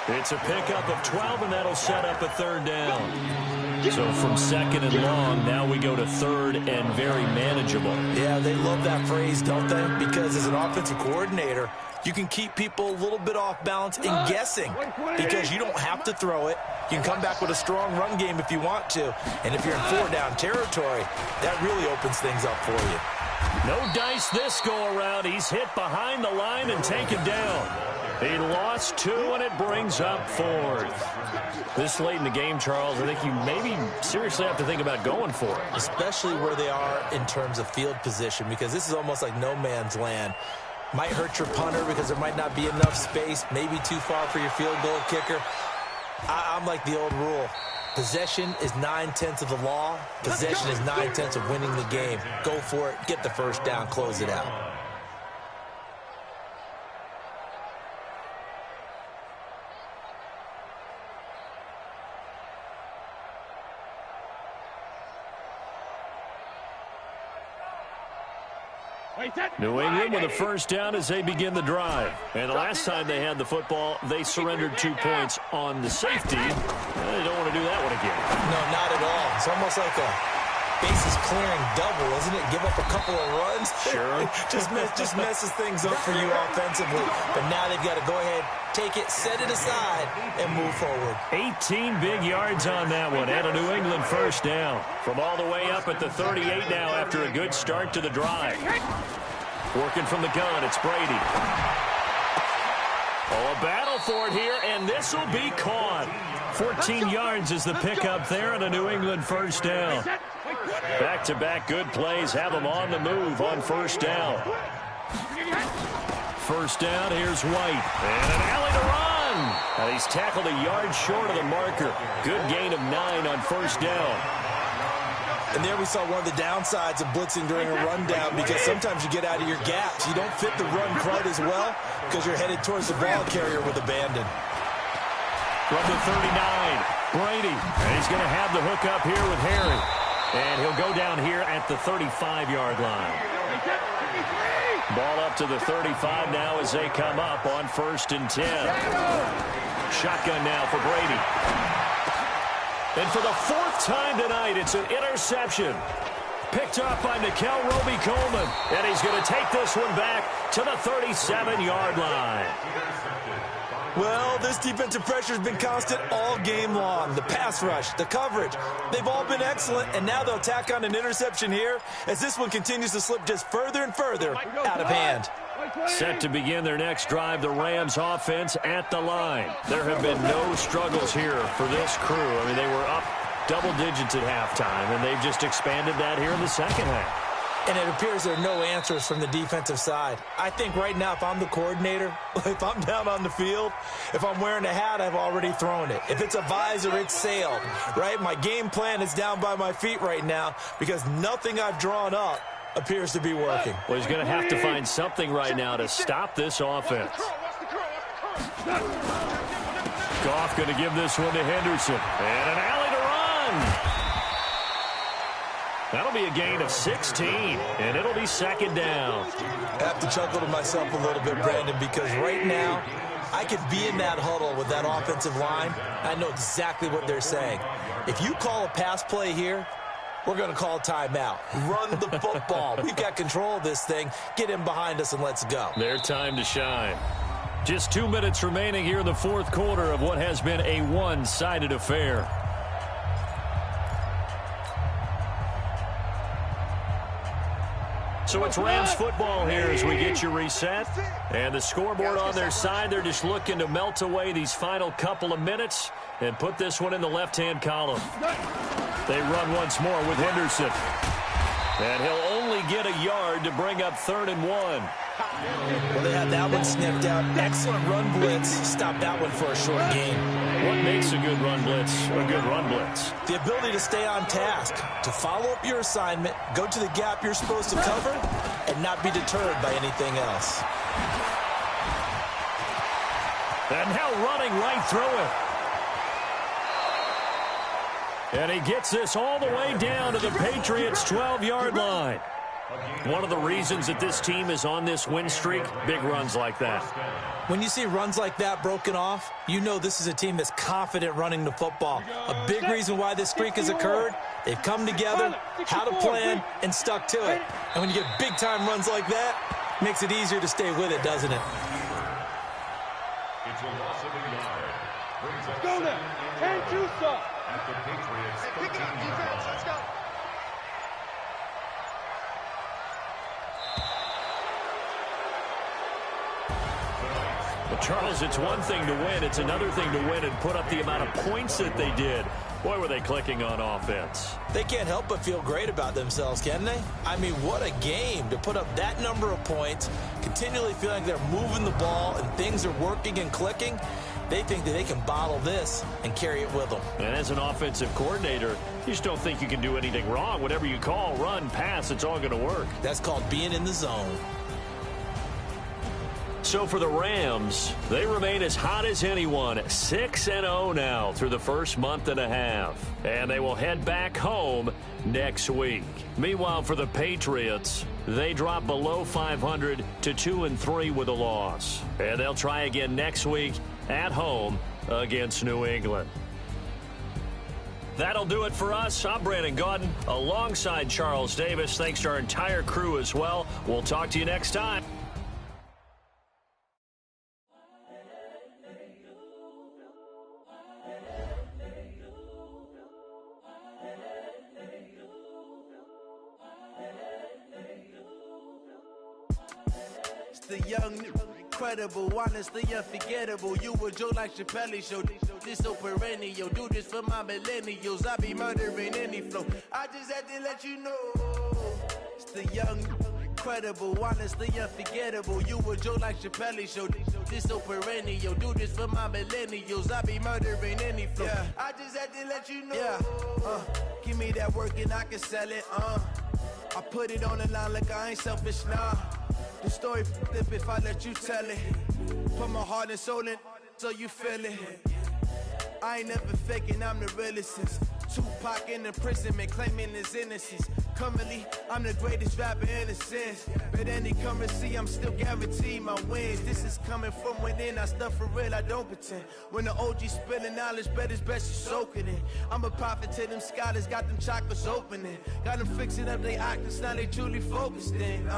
It's a pickup of 12, and that'll set up a 3rd down. So from 2nd and long, now we go to 3rd and very manageable. Yeah, they love that phrase, don't they? Because as an offensive coordinator, you can keep people a little bit off balance in guessing because you don't have to throw it. You can come back with a strong run game if you want to. And if you're in 4-down territory, that really opens things up for you. No dice this go-around. He's hit behind the line and taken down. He lost 2, and it brings up 4th. This late in the game, Charles, I think you maybe seriously have to think about going for it. Especially where they are in terms of field position, because this is almost like no man's land. Might hurt your punter because there might not be enough space, maybe too far for your field goal kicker. I'm like the old rule. Possession is 9/10 of the law. Possession is 9/10 of winning the game. Go for it. Get the first down. Close it out. New England with a first down as they begin the drive. And the last time they had the football, they surrendered 2 points on the safety. They don't want to do that one again. No, not at all. It's almost like a bases clearing double, isn't it? Give up a couple of runs. Sure. just messes things up for you offensively. But now they've got to go ahead, take it, set it aside, and move forward. 18 big yards on that one, and a New England first down. From all the way up at the 38 now after a good start to the drive. Working from the gun, it's Brady. Oh, a battle for it here, and this will be caught. 14 yards is the pickup there, and a New England first down. Back-to-back good plays have them on the move on first down. First down, here's White. And an alley to run. He's tackled a yard short of the marker. Good gain of 9 on first down. And there we saw one of the downsides of blitzing during a rundown, because sometimes you get out of your gaps. You don't fit the run quite as well because you're headed towards the ball carrier with abandon. From the 39, Brady. And he's going to have the hook up here with Harry. And he'll go down here at the 35-yard line. Ball up to the 35 now as they come up on 1st and 10. Shotgun now for Brady. And for the 4th time tonight, it's an interception. Picked up by Nickel Roby-Coleman. And he's going to take this one back to the 37-yard line. Well, this defensive pressure has been constant all game long. The pass rush, the coverage, they've all been excellent, and now they'll tack on an interception here as this one continues to slip just further and further out of hand. Set to begin their next drive, the Rams offense at the line. There have been no struggles here for this crew. I mean, they were up double digits at halftime, and they've just expanded that here in the second half. And it appears there are no answers from the defensive side. I think right now, if I'm the coordinator, if I'm down on the field, if I'm wearing a hat, I've already thrown it. If it's a visor, it's sailed, right? My game plan is down by my feet right now because nothing I've drawn up appears to be working. Well, he's going to have to find something right now to stop this offense. Goff going to give this one to Henderson. And an alley to run. That'll be a gain of 16, and it'll be 2nd down. I have to chuckle to myself a little bit, Brandon, because right now I could be in that huddle with that offensive line. I know exactly what they're saying. If you call a pass play here, we're going to call a timeout. Run the football. We've got control of this thing. Get in behind us and let's go. Their time to shine. Just 2 minutes remaining here in the 4th quarter of what has been a one-sided affair. So it's Rams football here as we get you reset. And the scoreboard on their side, they're just looking to melt away these final couple of minutes and put this one in the left-hand column. They run once more with Henderson. And he'll only get a yard to bring up 3rd and 1. Well, they had that one sniffed out. Excellent run blitz. Stop that one for a short gain. What makes a good run blitz a good run blitz? The ability to stay on task, to follow up your assignment, go to the gap you're supposed to cover, and not be deterred by anything else. And now running right through it. And he gets this all the way down to the Patriots' 12-yard line. One of the reasons that this team is on this win streak, big runs like that. When you see runs like that broken off, you know this is a team that's confident running the football. A big reason why this streak has occurred, they've come together, had a plan, and stuck to it. And when you get big-time runs like that, it makes it easier to stay with it, doesn't it? It's a loss of a yard. Brings up Go now. 10-2 stop. at the Patriots' 13-yard line. Let's go. Well, Charles, it's one thing to win. It's another thing to win and put up the amount of points that they did. Boy, were they clicking on offense. They can't help but feel great about themselves, can they? I mean, what a game to put up that number of points, continually feeling they're moving the ball and things are working and clicking. They think that they can bottle this and carry it with them. And as an offensive coordinator, you just don't think you can do anything wrong. Whatever you call, run, pass, it's all going to work. That's called being in the zone. So for the Rams, they remain as hot as anyone, 6-0 now through the first month and a half. And they will head back home next week. Meanwhile, for the Patriots, they drop below 500 to 2-3 with a loss. And they'll try again next week at home against New England. That'll do it for us. I'm Brandon Gaudin alongside Charles Davis. Thanks to our entire crew as well. We'll talk to you next time. The young, incredible, honestly unforgettable. You were Joe like Chappelle showed. this so perennial. Do this for my millennials. I be murdering any flow. I just had to let you know. It's the young, incredible, honestly unforgettable. You a Joe like Chappelle show. This so perennial. Do this for my millennials. I be murdering any flow. Yeah. I just had to let you know. Yeah. Give me that work and I can sell it. I put it on the line like I ain't selfish, nah. The story flip if I let you tell it. Put my heart and soul in so you feel it. I ain't never faking, I'm the realest since Tupac in imprisonment, claiming his innocence. Currently, I'm the greatest rapper in a sense. But any currency, I'm still guaranteed my wins. This is coming from within, I stuff for real, I don't pretend. When the OG spilling knowledge, bet it's best you soak it in. I'm a prophet to them scholars, got them chakras opening. Got them fixing up their octaves, now they truly focused in.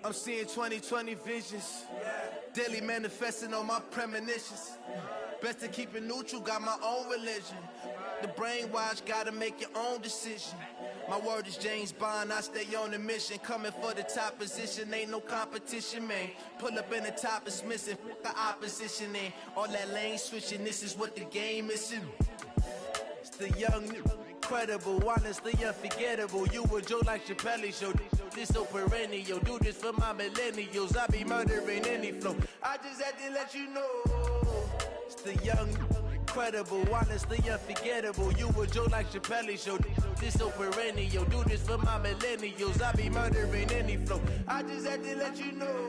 I'm seeing 2020 visions. Daily manifesting on my premonitions. Best to keep it neutral, got my own religion. The brainwash, gotta make your own decision. My word is James Bond, I stay on a mission. Coming for the top position, ain't no competition, man. Pull up in the top is missing, the opposition ain't. All that lane switching, this is what the game is. It's the young, incredible, honestly unforgettable. You a Joe like Chappelle show. This so perennial. Do this for my millennials. I be murdering any flow. I just had to let you know. It's the young, incredible, honestly unforgettable. You a Joe like Chappelle show. This so perennial. Do this for my millennials. I be murdering any flow. I just had to let you know.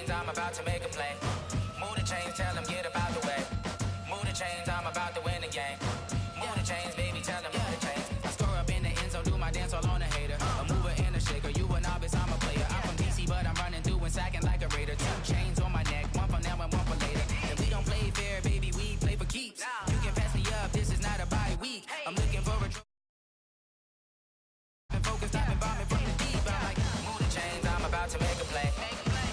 I'm about to make a play. Move the chains, tell them get up out the way. Move the chains, I'm about to win the game. Move the chains, baby, tell them move the chains. I score up in the end zone, do my dance all on a hater. A mover and a shaker, you a novice, I'm a player. I'm from DC, but I'm running through and sacking like a raider. 2 chains on my neck, one for now and one for later. And we don't play fair, baby, we play for keeps. You can pass me up, this is not a bye week. I'm looking for a and focused, I've been bombing from the deep. I'm like, move the chains, I'm about to make a play.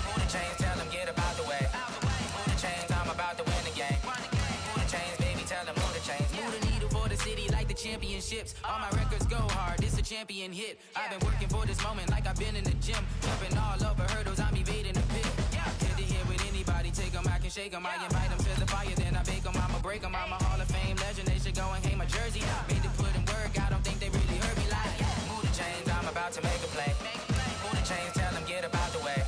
Move the chains, tell them get up out the way. Move the chains, I'm about to win the game. Move the chains, baby, tell them move the chains. Move the needle for the city like the championships. All my records go hard, this a champion hit. I've been working for this moment like I've been in the gym. Jumping all over hurdles, I'm evading the pit. Good to hear with anybody, take them, I can shake them. I invite them to the fire, then I bake them, I'ma break them. I'm a Hall of Fame legend, they should go and hang my jersey. Made to put in work, I don't think they really heard me like. Move the chains, I'm about to make a play. Move the chains, tell them get up out the way.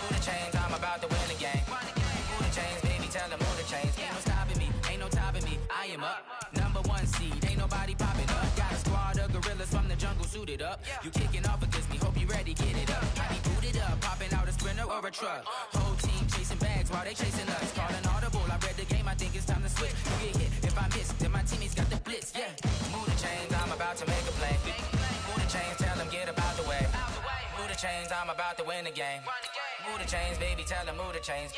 Move the chains, I'm about to win the game. Move the chains, baby, tell them move the chains. Ain't no stopping me, ain't no topping me. I am up, #1 seed, ain't nobody popping up. Got a squad of gorillas from the jungle suited up. You kicking off against me, hope you ready, get it up. I be booted up, popping out a Sprinter or a truck. Whole team chasing bags while they chasing us. Calling audible, I read the game, I think it's time to switch. You get hit, if I miss, then my teammates got the blitz, yeah. Move the chains, I'm about to make a play. Move the chains, tell them get up out the way. Move the chains, I'm about to win the game. Move the chains, baby, tell them move the chains.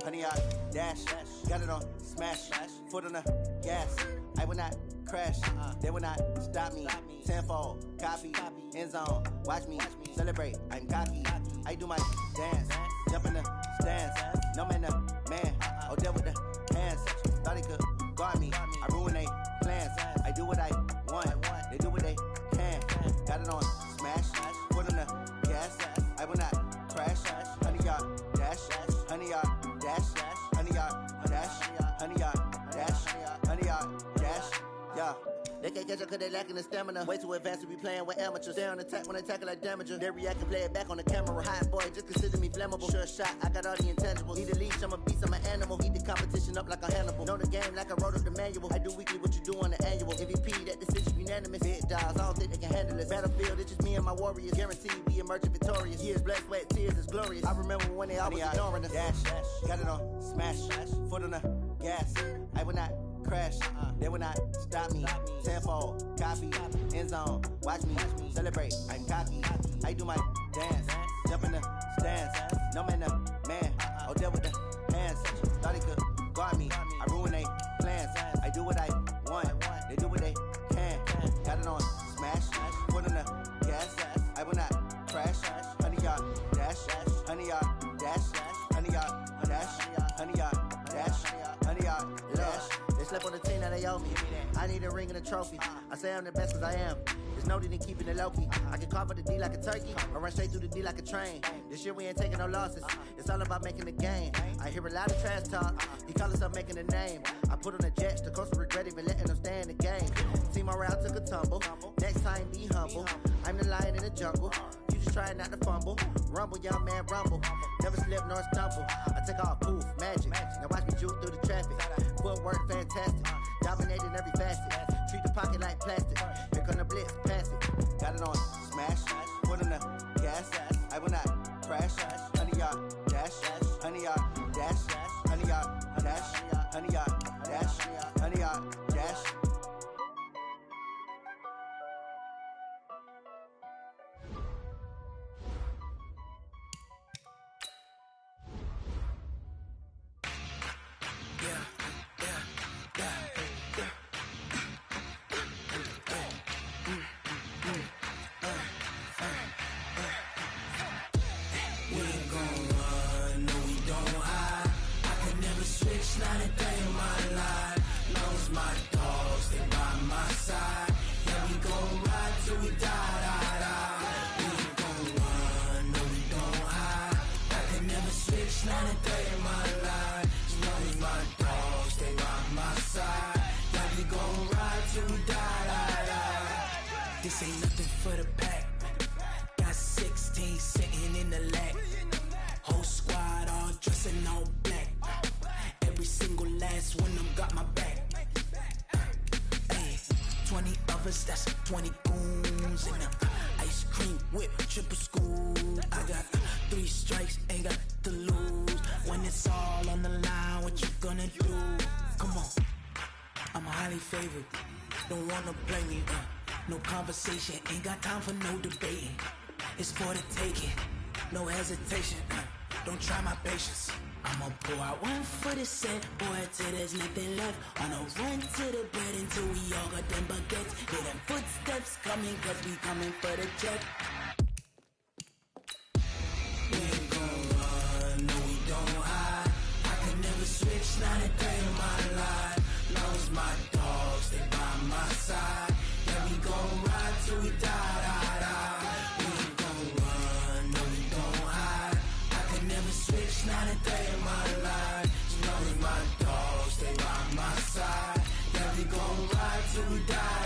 Honey, I dash, got it on smash, foot on the gas. I will not crash, they will not stop me. Tenfold, copy, end zone, watch me celebrate. I'm cocky, I do my dance, jump in the stands. No man, the man, oh, deal with the hands. Thought he could guard me, I ruin they plans. I do what I want, they do what they can. Got it on smash, foot on the gas. I will not crash, honey, y'all dash, honey, y'all dash, honey, y'all dash, honey, y'all dash, honey, y'all dash, yeah. They can't catch up cause they lacking the stamina. Way too advanced to be playing with amateurs. Stay on attack when they tackle like damager. They react and play it back on the camera. Hot boy, just consider me flammable. Sure shot, I got all the intangibles. Need a leash, I'm a beast, I'm an animal. Heat the competition up like a Hannibal. Know the game like I wrote up the manual. I do weekly what you do on the annual. MVP, that decision unanimous. Big dogs, I don't think they can handle it. Battlefield, it's just me and my warriors. Guaranteed we emerging victorious. Years, blood, sweat, tears is glorious. I remember when they always ignoring us. Dash, got it on, smash, foot on the gas. I will not crash, they will not stop me. Tenfold, copy, end zone, watch me celebrate. I'm cocky, I do my dance, jump in the stands. No man, the man, oh deal with the hands. Thought he could guard me, I ruin they plans. I do what I want, they do what they can. Got it on, smash, foot on the gas. I will not crash, 100-yard dash, 100-yard dash, 100-yard dash, 100-yard dash, 100-yard dash. They slept on the team, now they owe me. I need a ring and a trophy. I say I'm the best cause I am. There's no need in keeping it low-key. I can carve up the D like a turkey, or run straight through the D like a train. This year we ain't taking no losses. It's all about making the game. I hear a lot of trash talk. He call himself making a name. I put on the Jets, the coach will regret even letting them stay in the game. Team morale took a tumble. Next time be humble. I'm the lion in the jungle. You just try not to fumble. Rumble, young man, rumble. Never slip nor stumble. I take off, poof, magic. Now watch me juke through the traffic. Footwork fantastic. Dominating every facet. Treat the pocket like plastic. Here come the blitz, pass it. Got it on, smash. Foot in the gas. I will not crash. 100-yard dash. 100-yard dash. 100-yard dash. 100-yard dash. 100-yard dash. Not a day in my life. Knows my dogs, they by my side. Yeah, we gon' ride till we die. We ain't gon' run, no we don't hide. I can never switch, not a day in my life. Knows my dogs, they by my side. Yeah, we gon' ride till we die. This ain't nothing for the pack. Got 16 sitting in the lag. Whole squad all dressing all black. Every single last one of them got my back. Hey, 20 of us, that's 20 goons in the ice cream whip, triple scoop. I got 3 strikes, ain't got to lose. When it's all on the line, what you gonna do? Come on, I'm highly favored. Don't wanna play me, no conversation, ain't got time for no debating. It's for the taking, no hesitation. Don't try my patience. I'ma pour out one for the set, boy, till there's nothing left. On a run to the bread until we all got them baguettes. Hear them footsteps coming, cause we coming for the jet. We ain't gon' run, no we don't hide. I can never switch, not a day in my life. Knows my dogs, they by my side. Yeah, we gon' ride till we die. We ain't gon' run, no we don't hide. I can never switch, not a day in my life. Knows my dogs, they by my side. Yeah, we gon' ride till we die.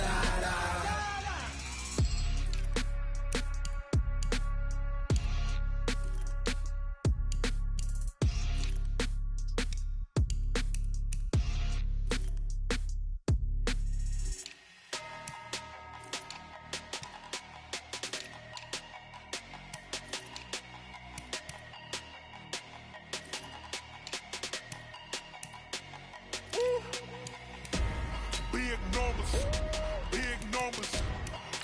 Big numbers,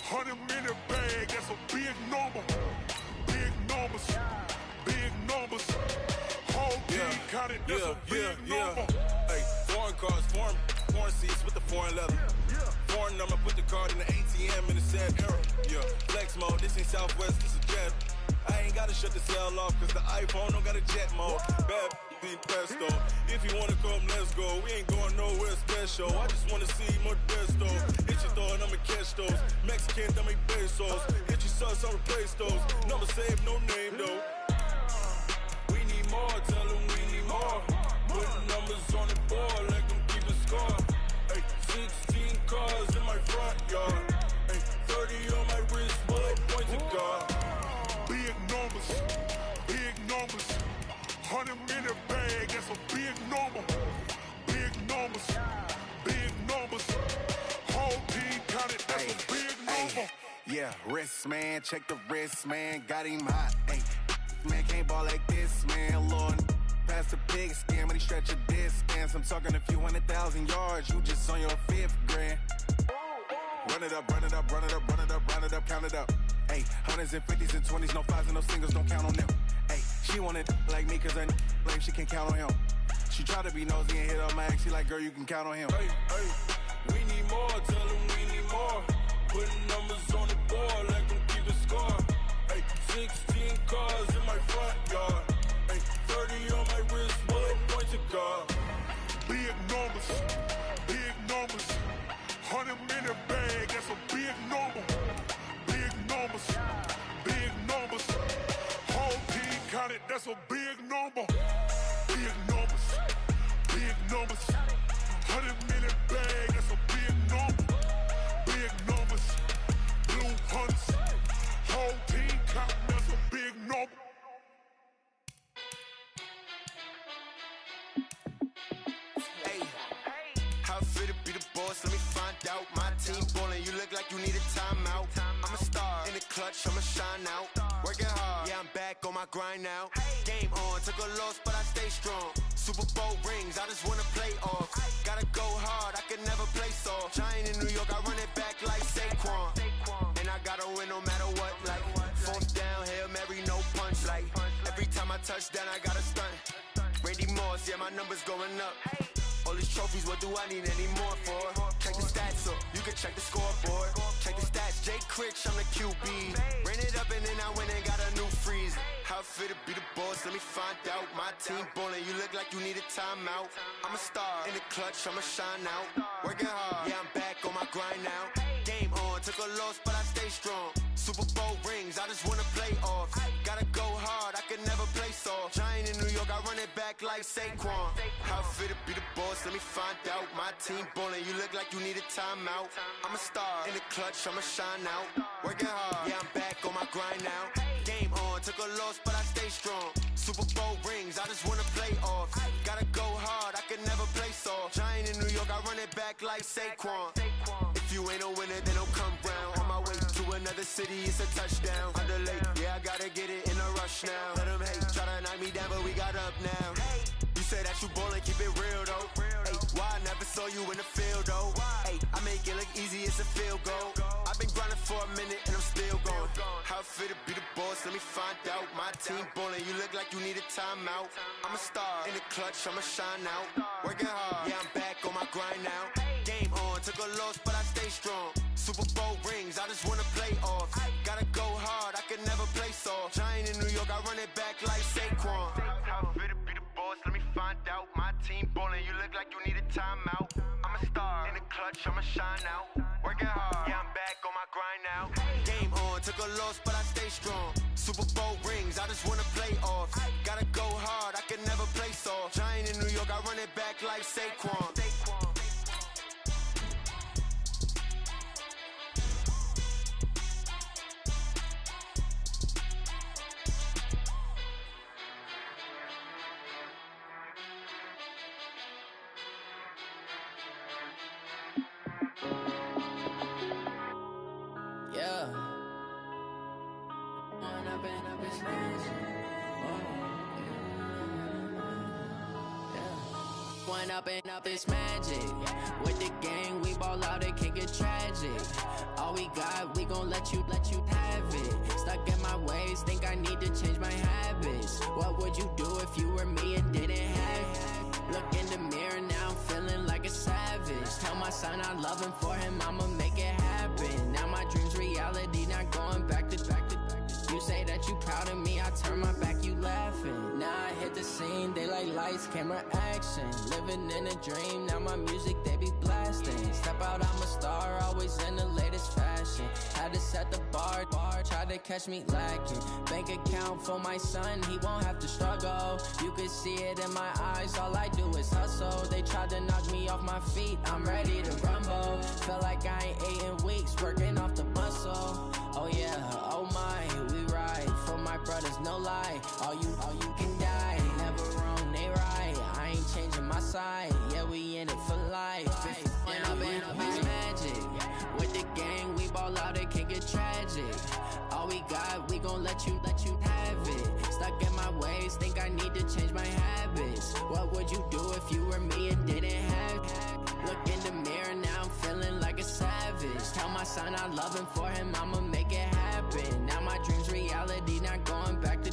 100-minute bag, that's a big number. Big numbers, whole team counted, that's a big number. Hey, foreign cars, foreign seats with the foreign leather. Foreign number, put the card in the ATM in the sad era. Yeah, flex mode, this ain't Southwest, this is jet. I ain't gotta shut the cell off, cause the iPhone don't got a jet mode. Bad beat pesto. If you wanna come, let's go. We ain't going nowhere special. I just wanna see more desto. Hit your throw and I'ma catch those. Mexican, I make pesos. Hit your sauce, I'll replace those. Number save, no name though. We need more, tell them we need more. Put numbers on the board, let them keep the score. Hey, 16 cars in my front this, man. Check the wrist, man. Got him hot. Hey, man, can't ball like this, man. Lord, past the pig skin when he stretch a distance. I'm talking a few 100,000 yards. You just on your 5th grand. Run it up, run it up, run it up, run it up, run it up, count it up. Hey, hundreds and 50s and 20s, no 5s and no singles, don't count on them. Hey, she wanted like me cause I blame she can't count on him. She tried to be nosy and hit up my ex, she like, girl, you can count on him. Hey, hey, we need more, tell them we need more. Putting numbers on the board, like them keep a score. Hey, 16 cars in my front yard. Hey, 30 on my wrist, bullet point to God. Big numbers, big numbers. 100-minute bag, that's a big number. Big numbers, big numbers. Whole team counted, that's a big number. Big numbers, big numbers. 100-minute bag, that's a big number. Big numbers, blue hunts. Whole team counting, that's a big number. How fit to be the boss, let me find out. My team ballin', you look like you need a timeout. I'm a star, in the clutch, I'ma shine out. Working hard, yeah, I'm back on my grind now. Game on, took a loss, but I stay strong. Super Bowl rings, I just wanna play off. Gotta go hard, I can never play soft. Giant in New York, I run it back like Saquon. And I gotta win no matter what, like 4th down, Hail Mary, no punch. Like every time I touch down, I gotta stunt. Randy Moss, yeah, my numbers going up. All these trophies, what do I need any more for? Check the stats up, you can check the scoreboard. Check the stats, Jay Critch, I'm the QB. Ran it up and then I went and got a new freeze. How fit to be the boss, let me find out. My team ballin', you look like you need a timeout. I'm a star, in the clutch, I'ma shine out. Working hard, yeah, I'm back on my grind now. Game on, took a loss, but I stay strong. Super Bowl rings, I just wanna play off. Gotta go hard, I can never play soft. Giant in New York, I run it back like Saquon. How fit to be the boss, let me find out. My team ballin', you look like you need a timeout. I'm a star, in the clutch, I'ma shine out. Working hard, yeah, I'm back on my grind now. Game on, took a loss, but I stay strong. Super Bowl rings, I just wanna play off. Gotta go hard, I can never play soft. Giant in New York, I run it back like Saquon. If you ain't a winner, then don't come round. On my way to another city, it's a touchdown. Underlay, yeah, I gotta get it in a rush now. Let them hate, try to knock me down, but we got up now. You say that you ballin', keep it real though. Hey, why I never saw you in the field though? Hey, I make it look easy, it's a field goal. I've been grinding for a minute and I'm still going. How fit to be the boss, let me find out. My team ballin', you look like you need a timeout. I'm a star, in the clutch, I'ma shine out. Working hard, yeah, I'm back on my grind now. Game on, took a loss, but I stay strong. Super Bowl rings, I just wanna play off. Gotta go hard, I can never play soft. Giant in New York, I run it back like Saquon. How fit to be the boss, let me find out. My team ballin', you look like you need a timeout. I'm a star, in the clutch, I'ma shine out. Working hard, yeah, I'm back on my grind now. Game on, took a loss, but I stay strong. Super Bowl rings, I just wanna play off. Gotta go hard, I can never play soft. Giant in New York, I run it back like Saquon. One up and up, it's magic. With the gang, we ball out, it can get tragic. All we got, we gon' let you have it. Stuck in my ways, think I need to change my habits. What would you do if you were me and didn't have it? Look in the mirror, now I'm feeling like a savage. Tell my son I love him, for him I'ma make it happen. Now my dream's reality, not going back to. You say that you proud of me, I turn my back, you laughing. Now I hit the scene, they like lights, camera, action. Living in a dream, now my music, they be blasting. Step out, I'm a star, always in the latest fashion. Had to set the bar, try to catch me lacking. Bank account for my son, he won't have to struggle. You could see it in my eyes, all I do is hustle. They tried to knock me off my feet, I'm ready to rumble. Felt like I ain't ate in weeks, working off the muscle. Oh yeah, oh my, we ride for my brothers, no lie. All you can die, never wrong, they right. I ain't changing my side, yeah, we in it for life. When I've been up, it's magic. With the gang, we ball out, it can get get tragic. All we got, we gon' let you have it. Stuck in my ways, think I need to change my habits. What would you do if you were me and didn't have it? Look in the mirror, now I'm feeling like a savage. Tell my son I love him, for him I'ma make it happen. Now my dream's reality, not going back to.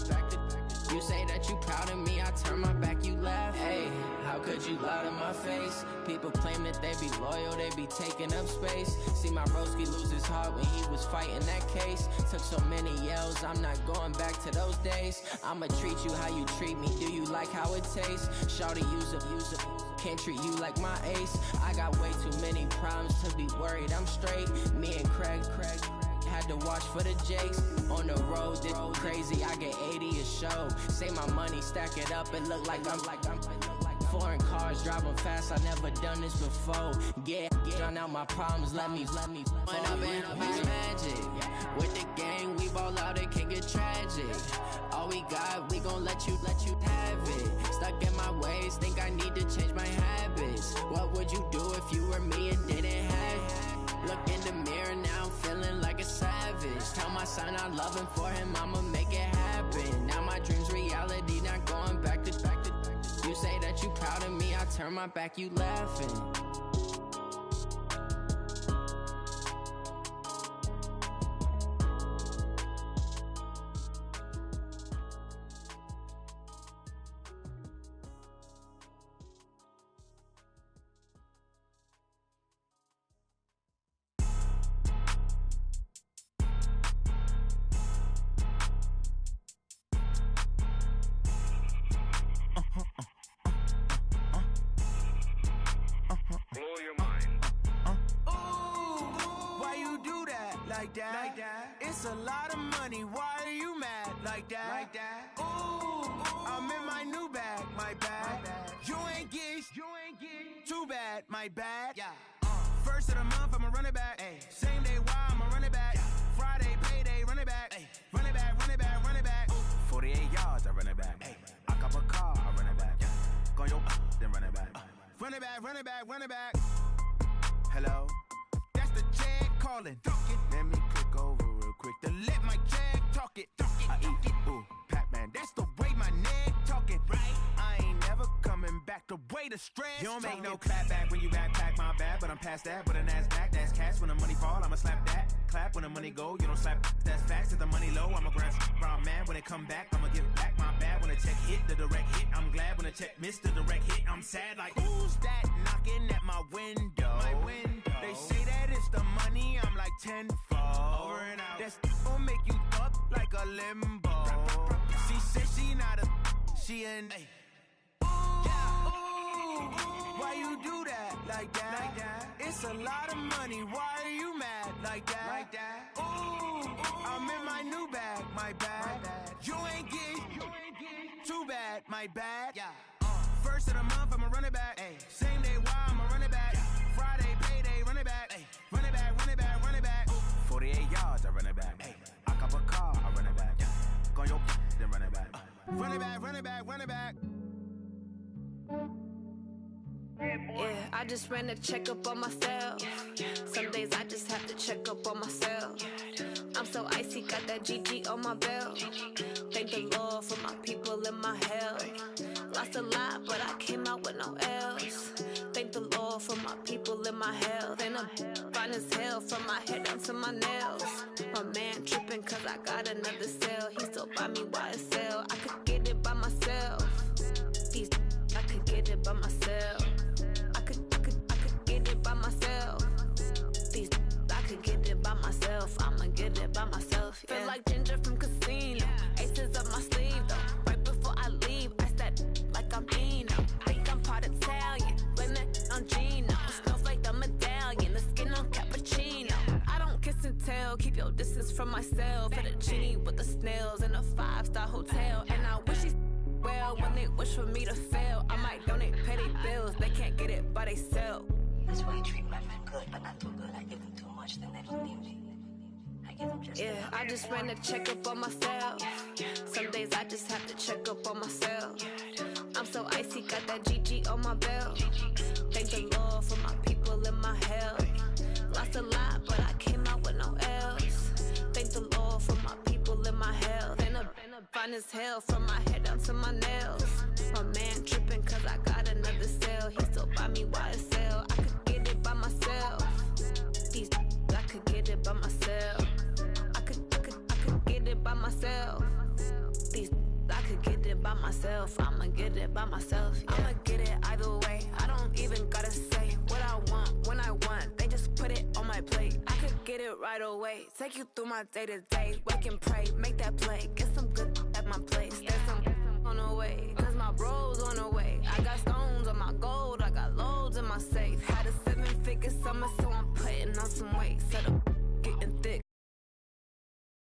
You say that you proud of me, I turn my back, you laugh. Hey, how could you lie to my face? People claim that they be loyal, they be taking up space. See my broski lose his heart when he was fighting that case. Took so many yells, I'm not going back to those days. I'ma treat you how you treat me, do you like how it tastes? Shawty, use up, can't treat you like my ace. I got way too many problems to be worried, I'm straight. Me and Craig had to watch for the Jakes. On the road, this crazy, I get 80 a show. Say my money, stack it up, it look like I'm foreign cars, driving fast, I never done this before. Yeah, drown out my problems, let me Run up and it's magic. With the gang, we ball out, it can get tragic. All we got, we gon' let you have it. Stuck in my ways, think I need to change my habits. What would you do if you were me and didn't have it? Look in the mirror, now I'm feeling like a savage. Tell my son I love him, for him I'ma make it happen. Now my dream's reality, not going back to. You say that you proud of me, I turn my back, you laughing. It's a lot of money, why are you mad like that? Ooh, I'm in my new bag, my bad. You ain't get too bad, my bad. First of the month, I'ma run it back. Same day, why I'ma run it back. Friday, payday, run it back. Run it back, run it back, run it back. 48 yards, I run it back. I cop a car, I run it back. Go your then run it back. Run it back, run it back, run it back. Hello? That's the jag calling. Let me click over real quick to let my jag talk it. I eat it, ooh, Pac-Man. That's the way my neck talking. Right? I ain't never coming back. The way the stress. You don't make no clap back when you backpack, my bad. But I'm past that. With a NASDAQ, that's cash. When the money fall, I'ma slap that. Clap when the money go. You don't slap. That's facts. If the money low, I'ma grab brown man. When it come back, I'ma give back my bad. When the check hit, the direct hit. I'm glad when the check missed the direct hit. I'm sad like who's that knocking at my window? My window. They say that it's the money, I'm like tenfold. Over and out. That's gon' make you up like a limbo. She said she not a, she an. Ooh, why you do that like that? It's a lot of money, why are you mad like that? Ooh, I'm in my new bag, my bad. You ain't get too bad, my bad. First of the month, I'ma run it back. Same day, why I'ma run it back. Friday, payday, run it back. Run it back, run it back, run it back. 48 yards, I run it back. I cop a car, I run it back. Go your then run it back. Run it back, run it back, run it back. Yeah, I just ran a checkup on myself. Some days I just have to check up on myself. I'm so icy, got that GG on my belt. Thank the Lord for my people in my health. Lost a lot, but I came out with no L's. Thank the Lord for my people in my health. And I'm fine as hell from my head down to my nails. My man tripping cause I got another cell. He still buy me YSL. I could get it by myself. I could get it by myself. I could get it by myself. I could get it by myself. I'ma get it by myself. Yeah. Feel like Ginger from Casino. Aces up my sleeve though. Right before I leave, I step like I'm Dino. Think I'm part Italian. Blame that on Gino. Snowflake the medallion. The skin on cappuccino. I don't kiss and tell. Keep your distance from myself. Fettuccine with the snails in a 5-star hotel. And I wish he's well when they wish for me to fail. I might donate petty bills. They can't get it by themselves. That's why I treat my men good, but not too good. I give them too much, then they don't need me. I give them just yeah, I just ran a checkup on myself. Some days I just have to check up on myself. I'm so icy, got that GG on my belt. Thank the Lord for my people in my health. Lost a lot, but I came out with no L's. as hell, from my head down to my nails. My man tripping cause I got another sale. He still buy me YSL. I could get it by myself. These I could get it by myself. I could get it by myself. These I could get it by myself. I'ma get it by myself. Yeah. I'ma get it either way. I don't even gotta say what I want when I want. They just put it on my plate. I could get it right away. Take you through my day to day. Wake and pray, make that play. Get some good at my place. There's some on the way, cause my bro's on the way. I got stones on my gold. I got loads in my safe. Had a 7-figure summer, so I'm putting on some weight. Set up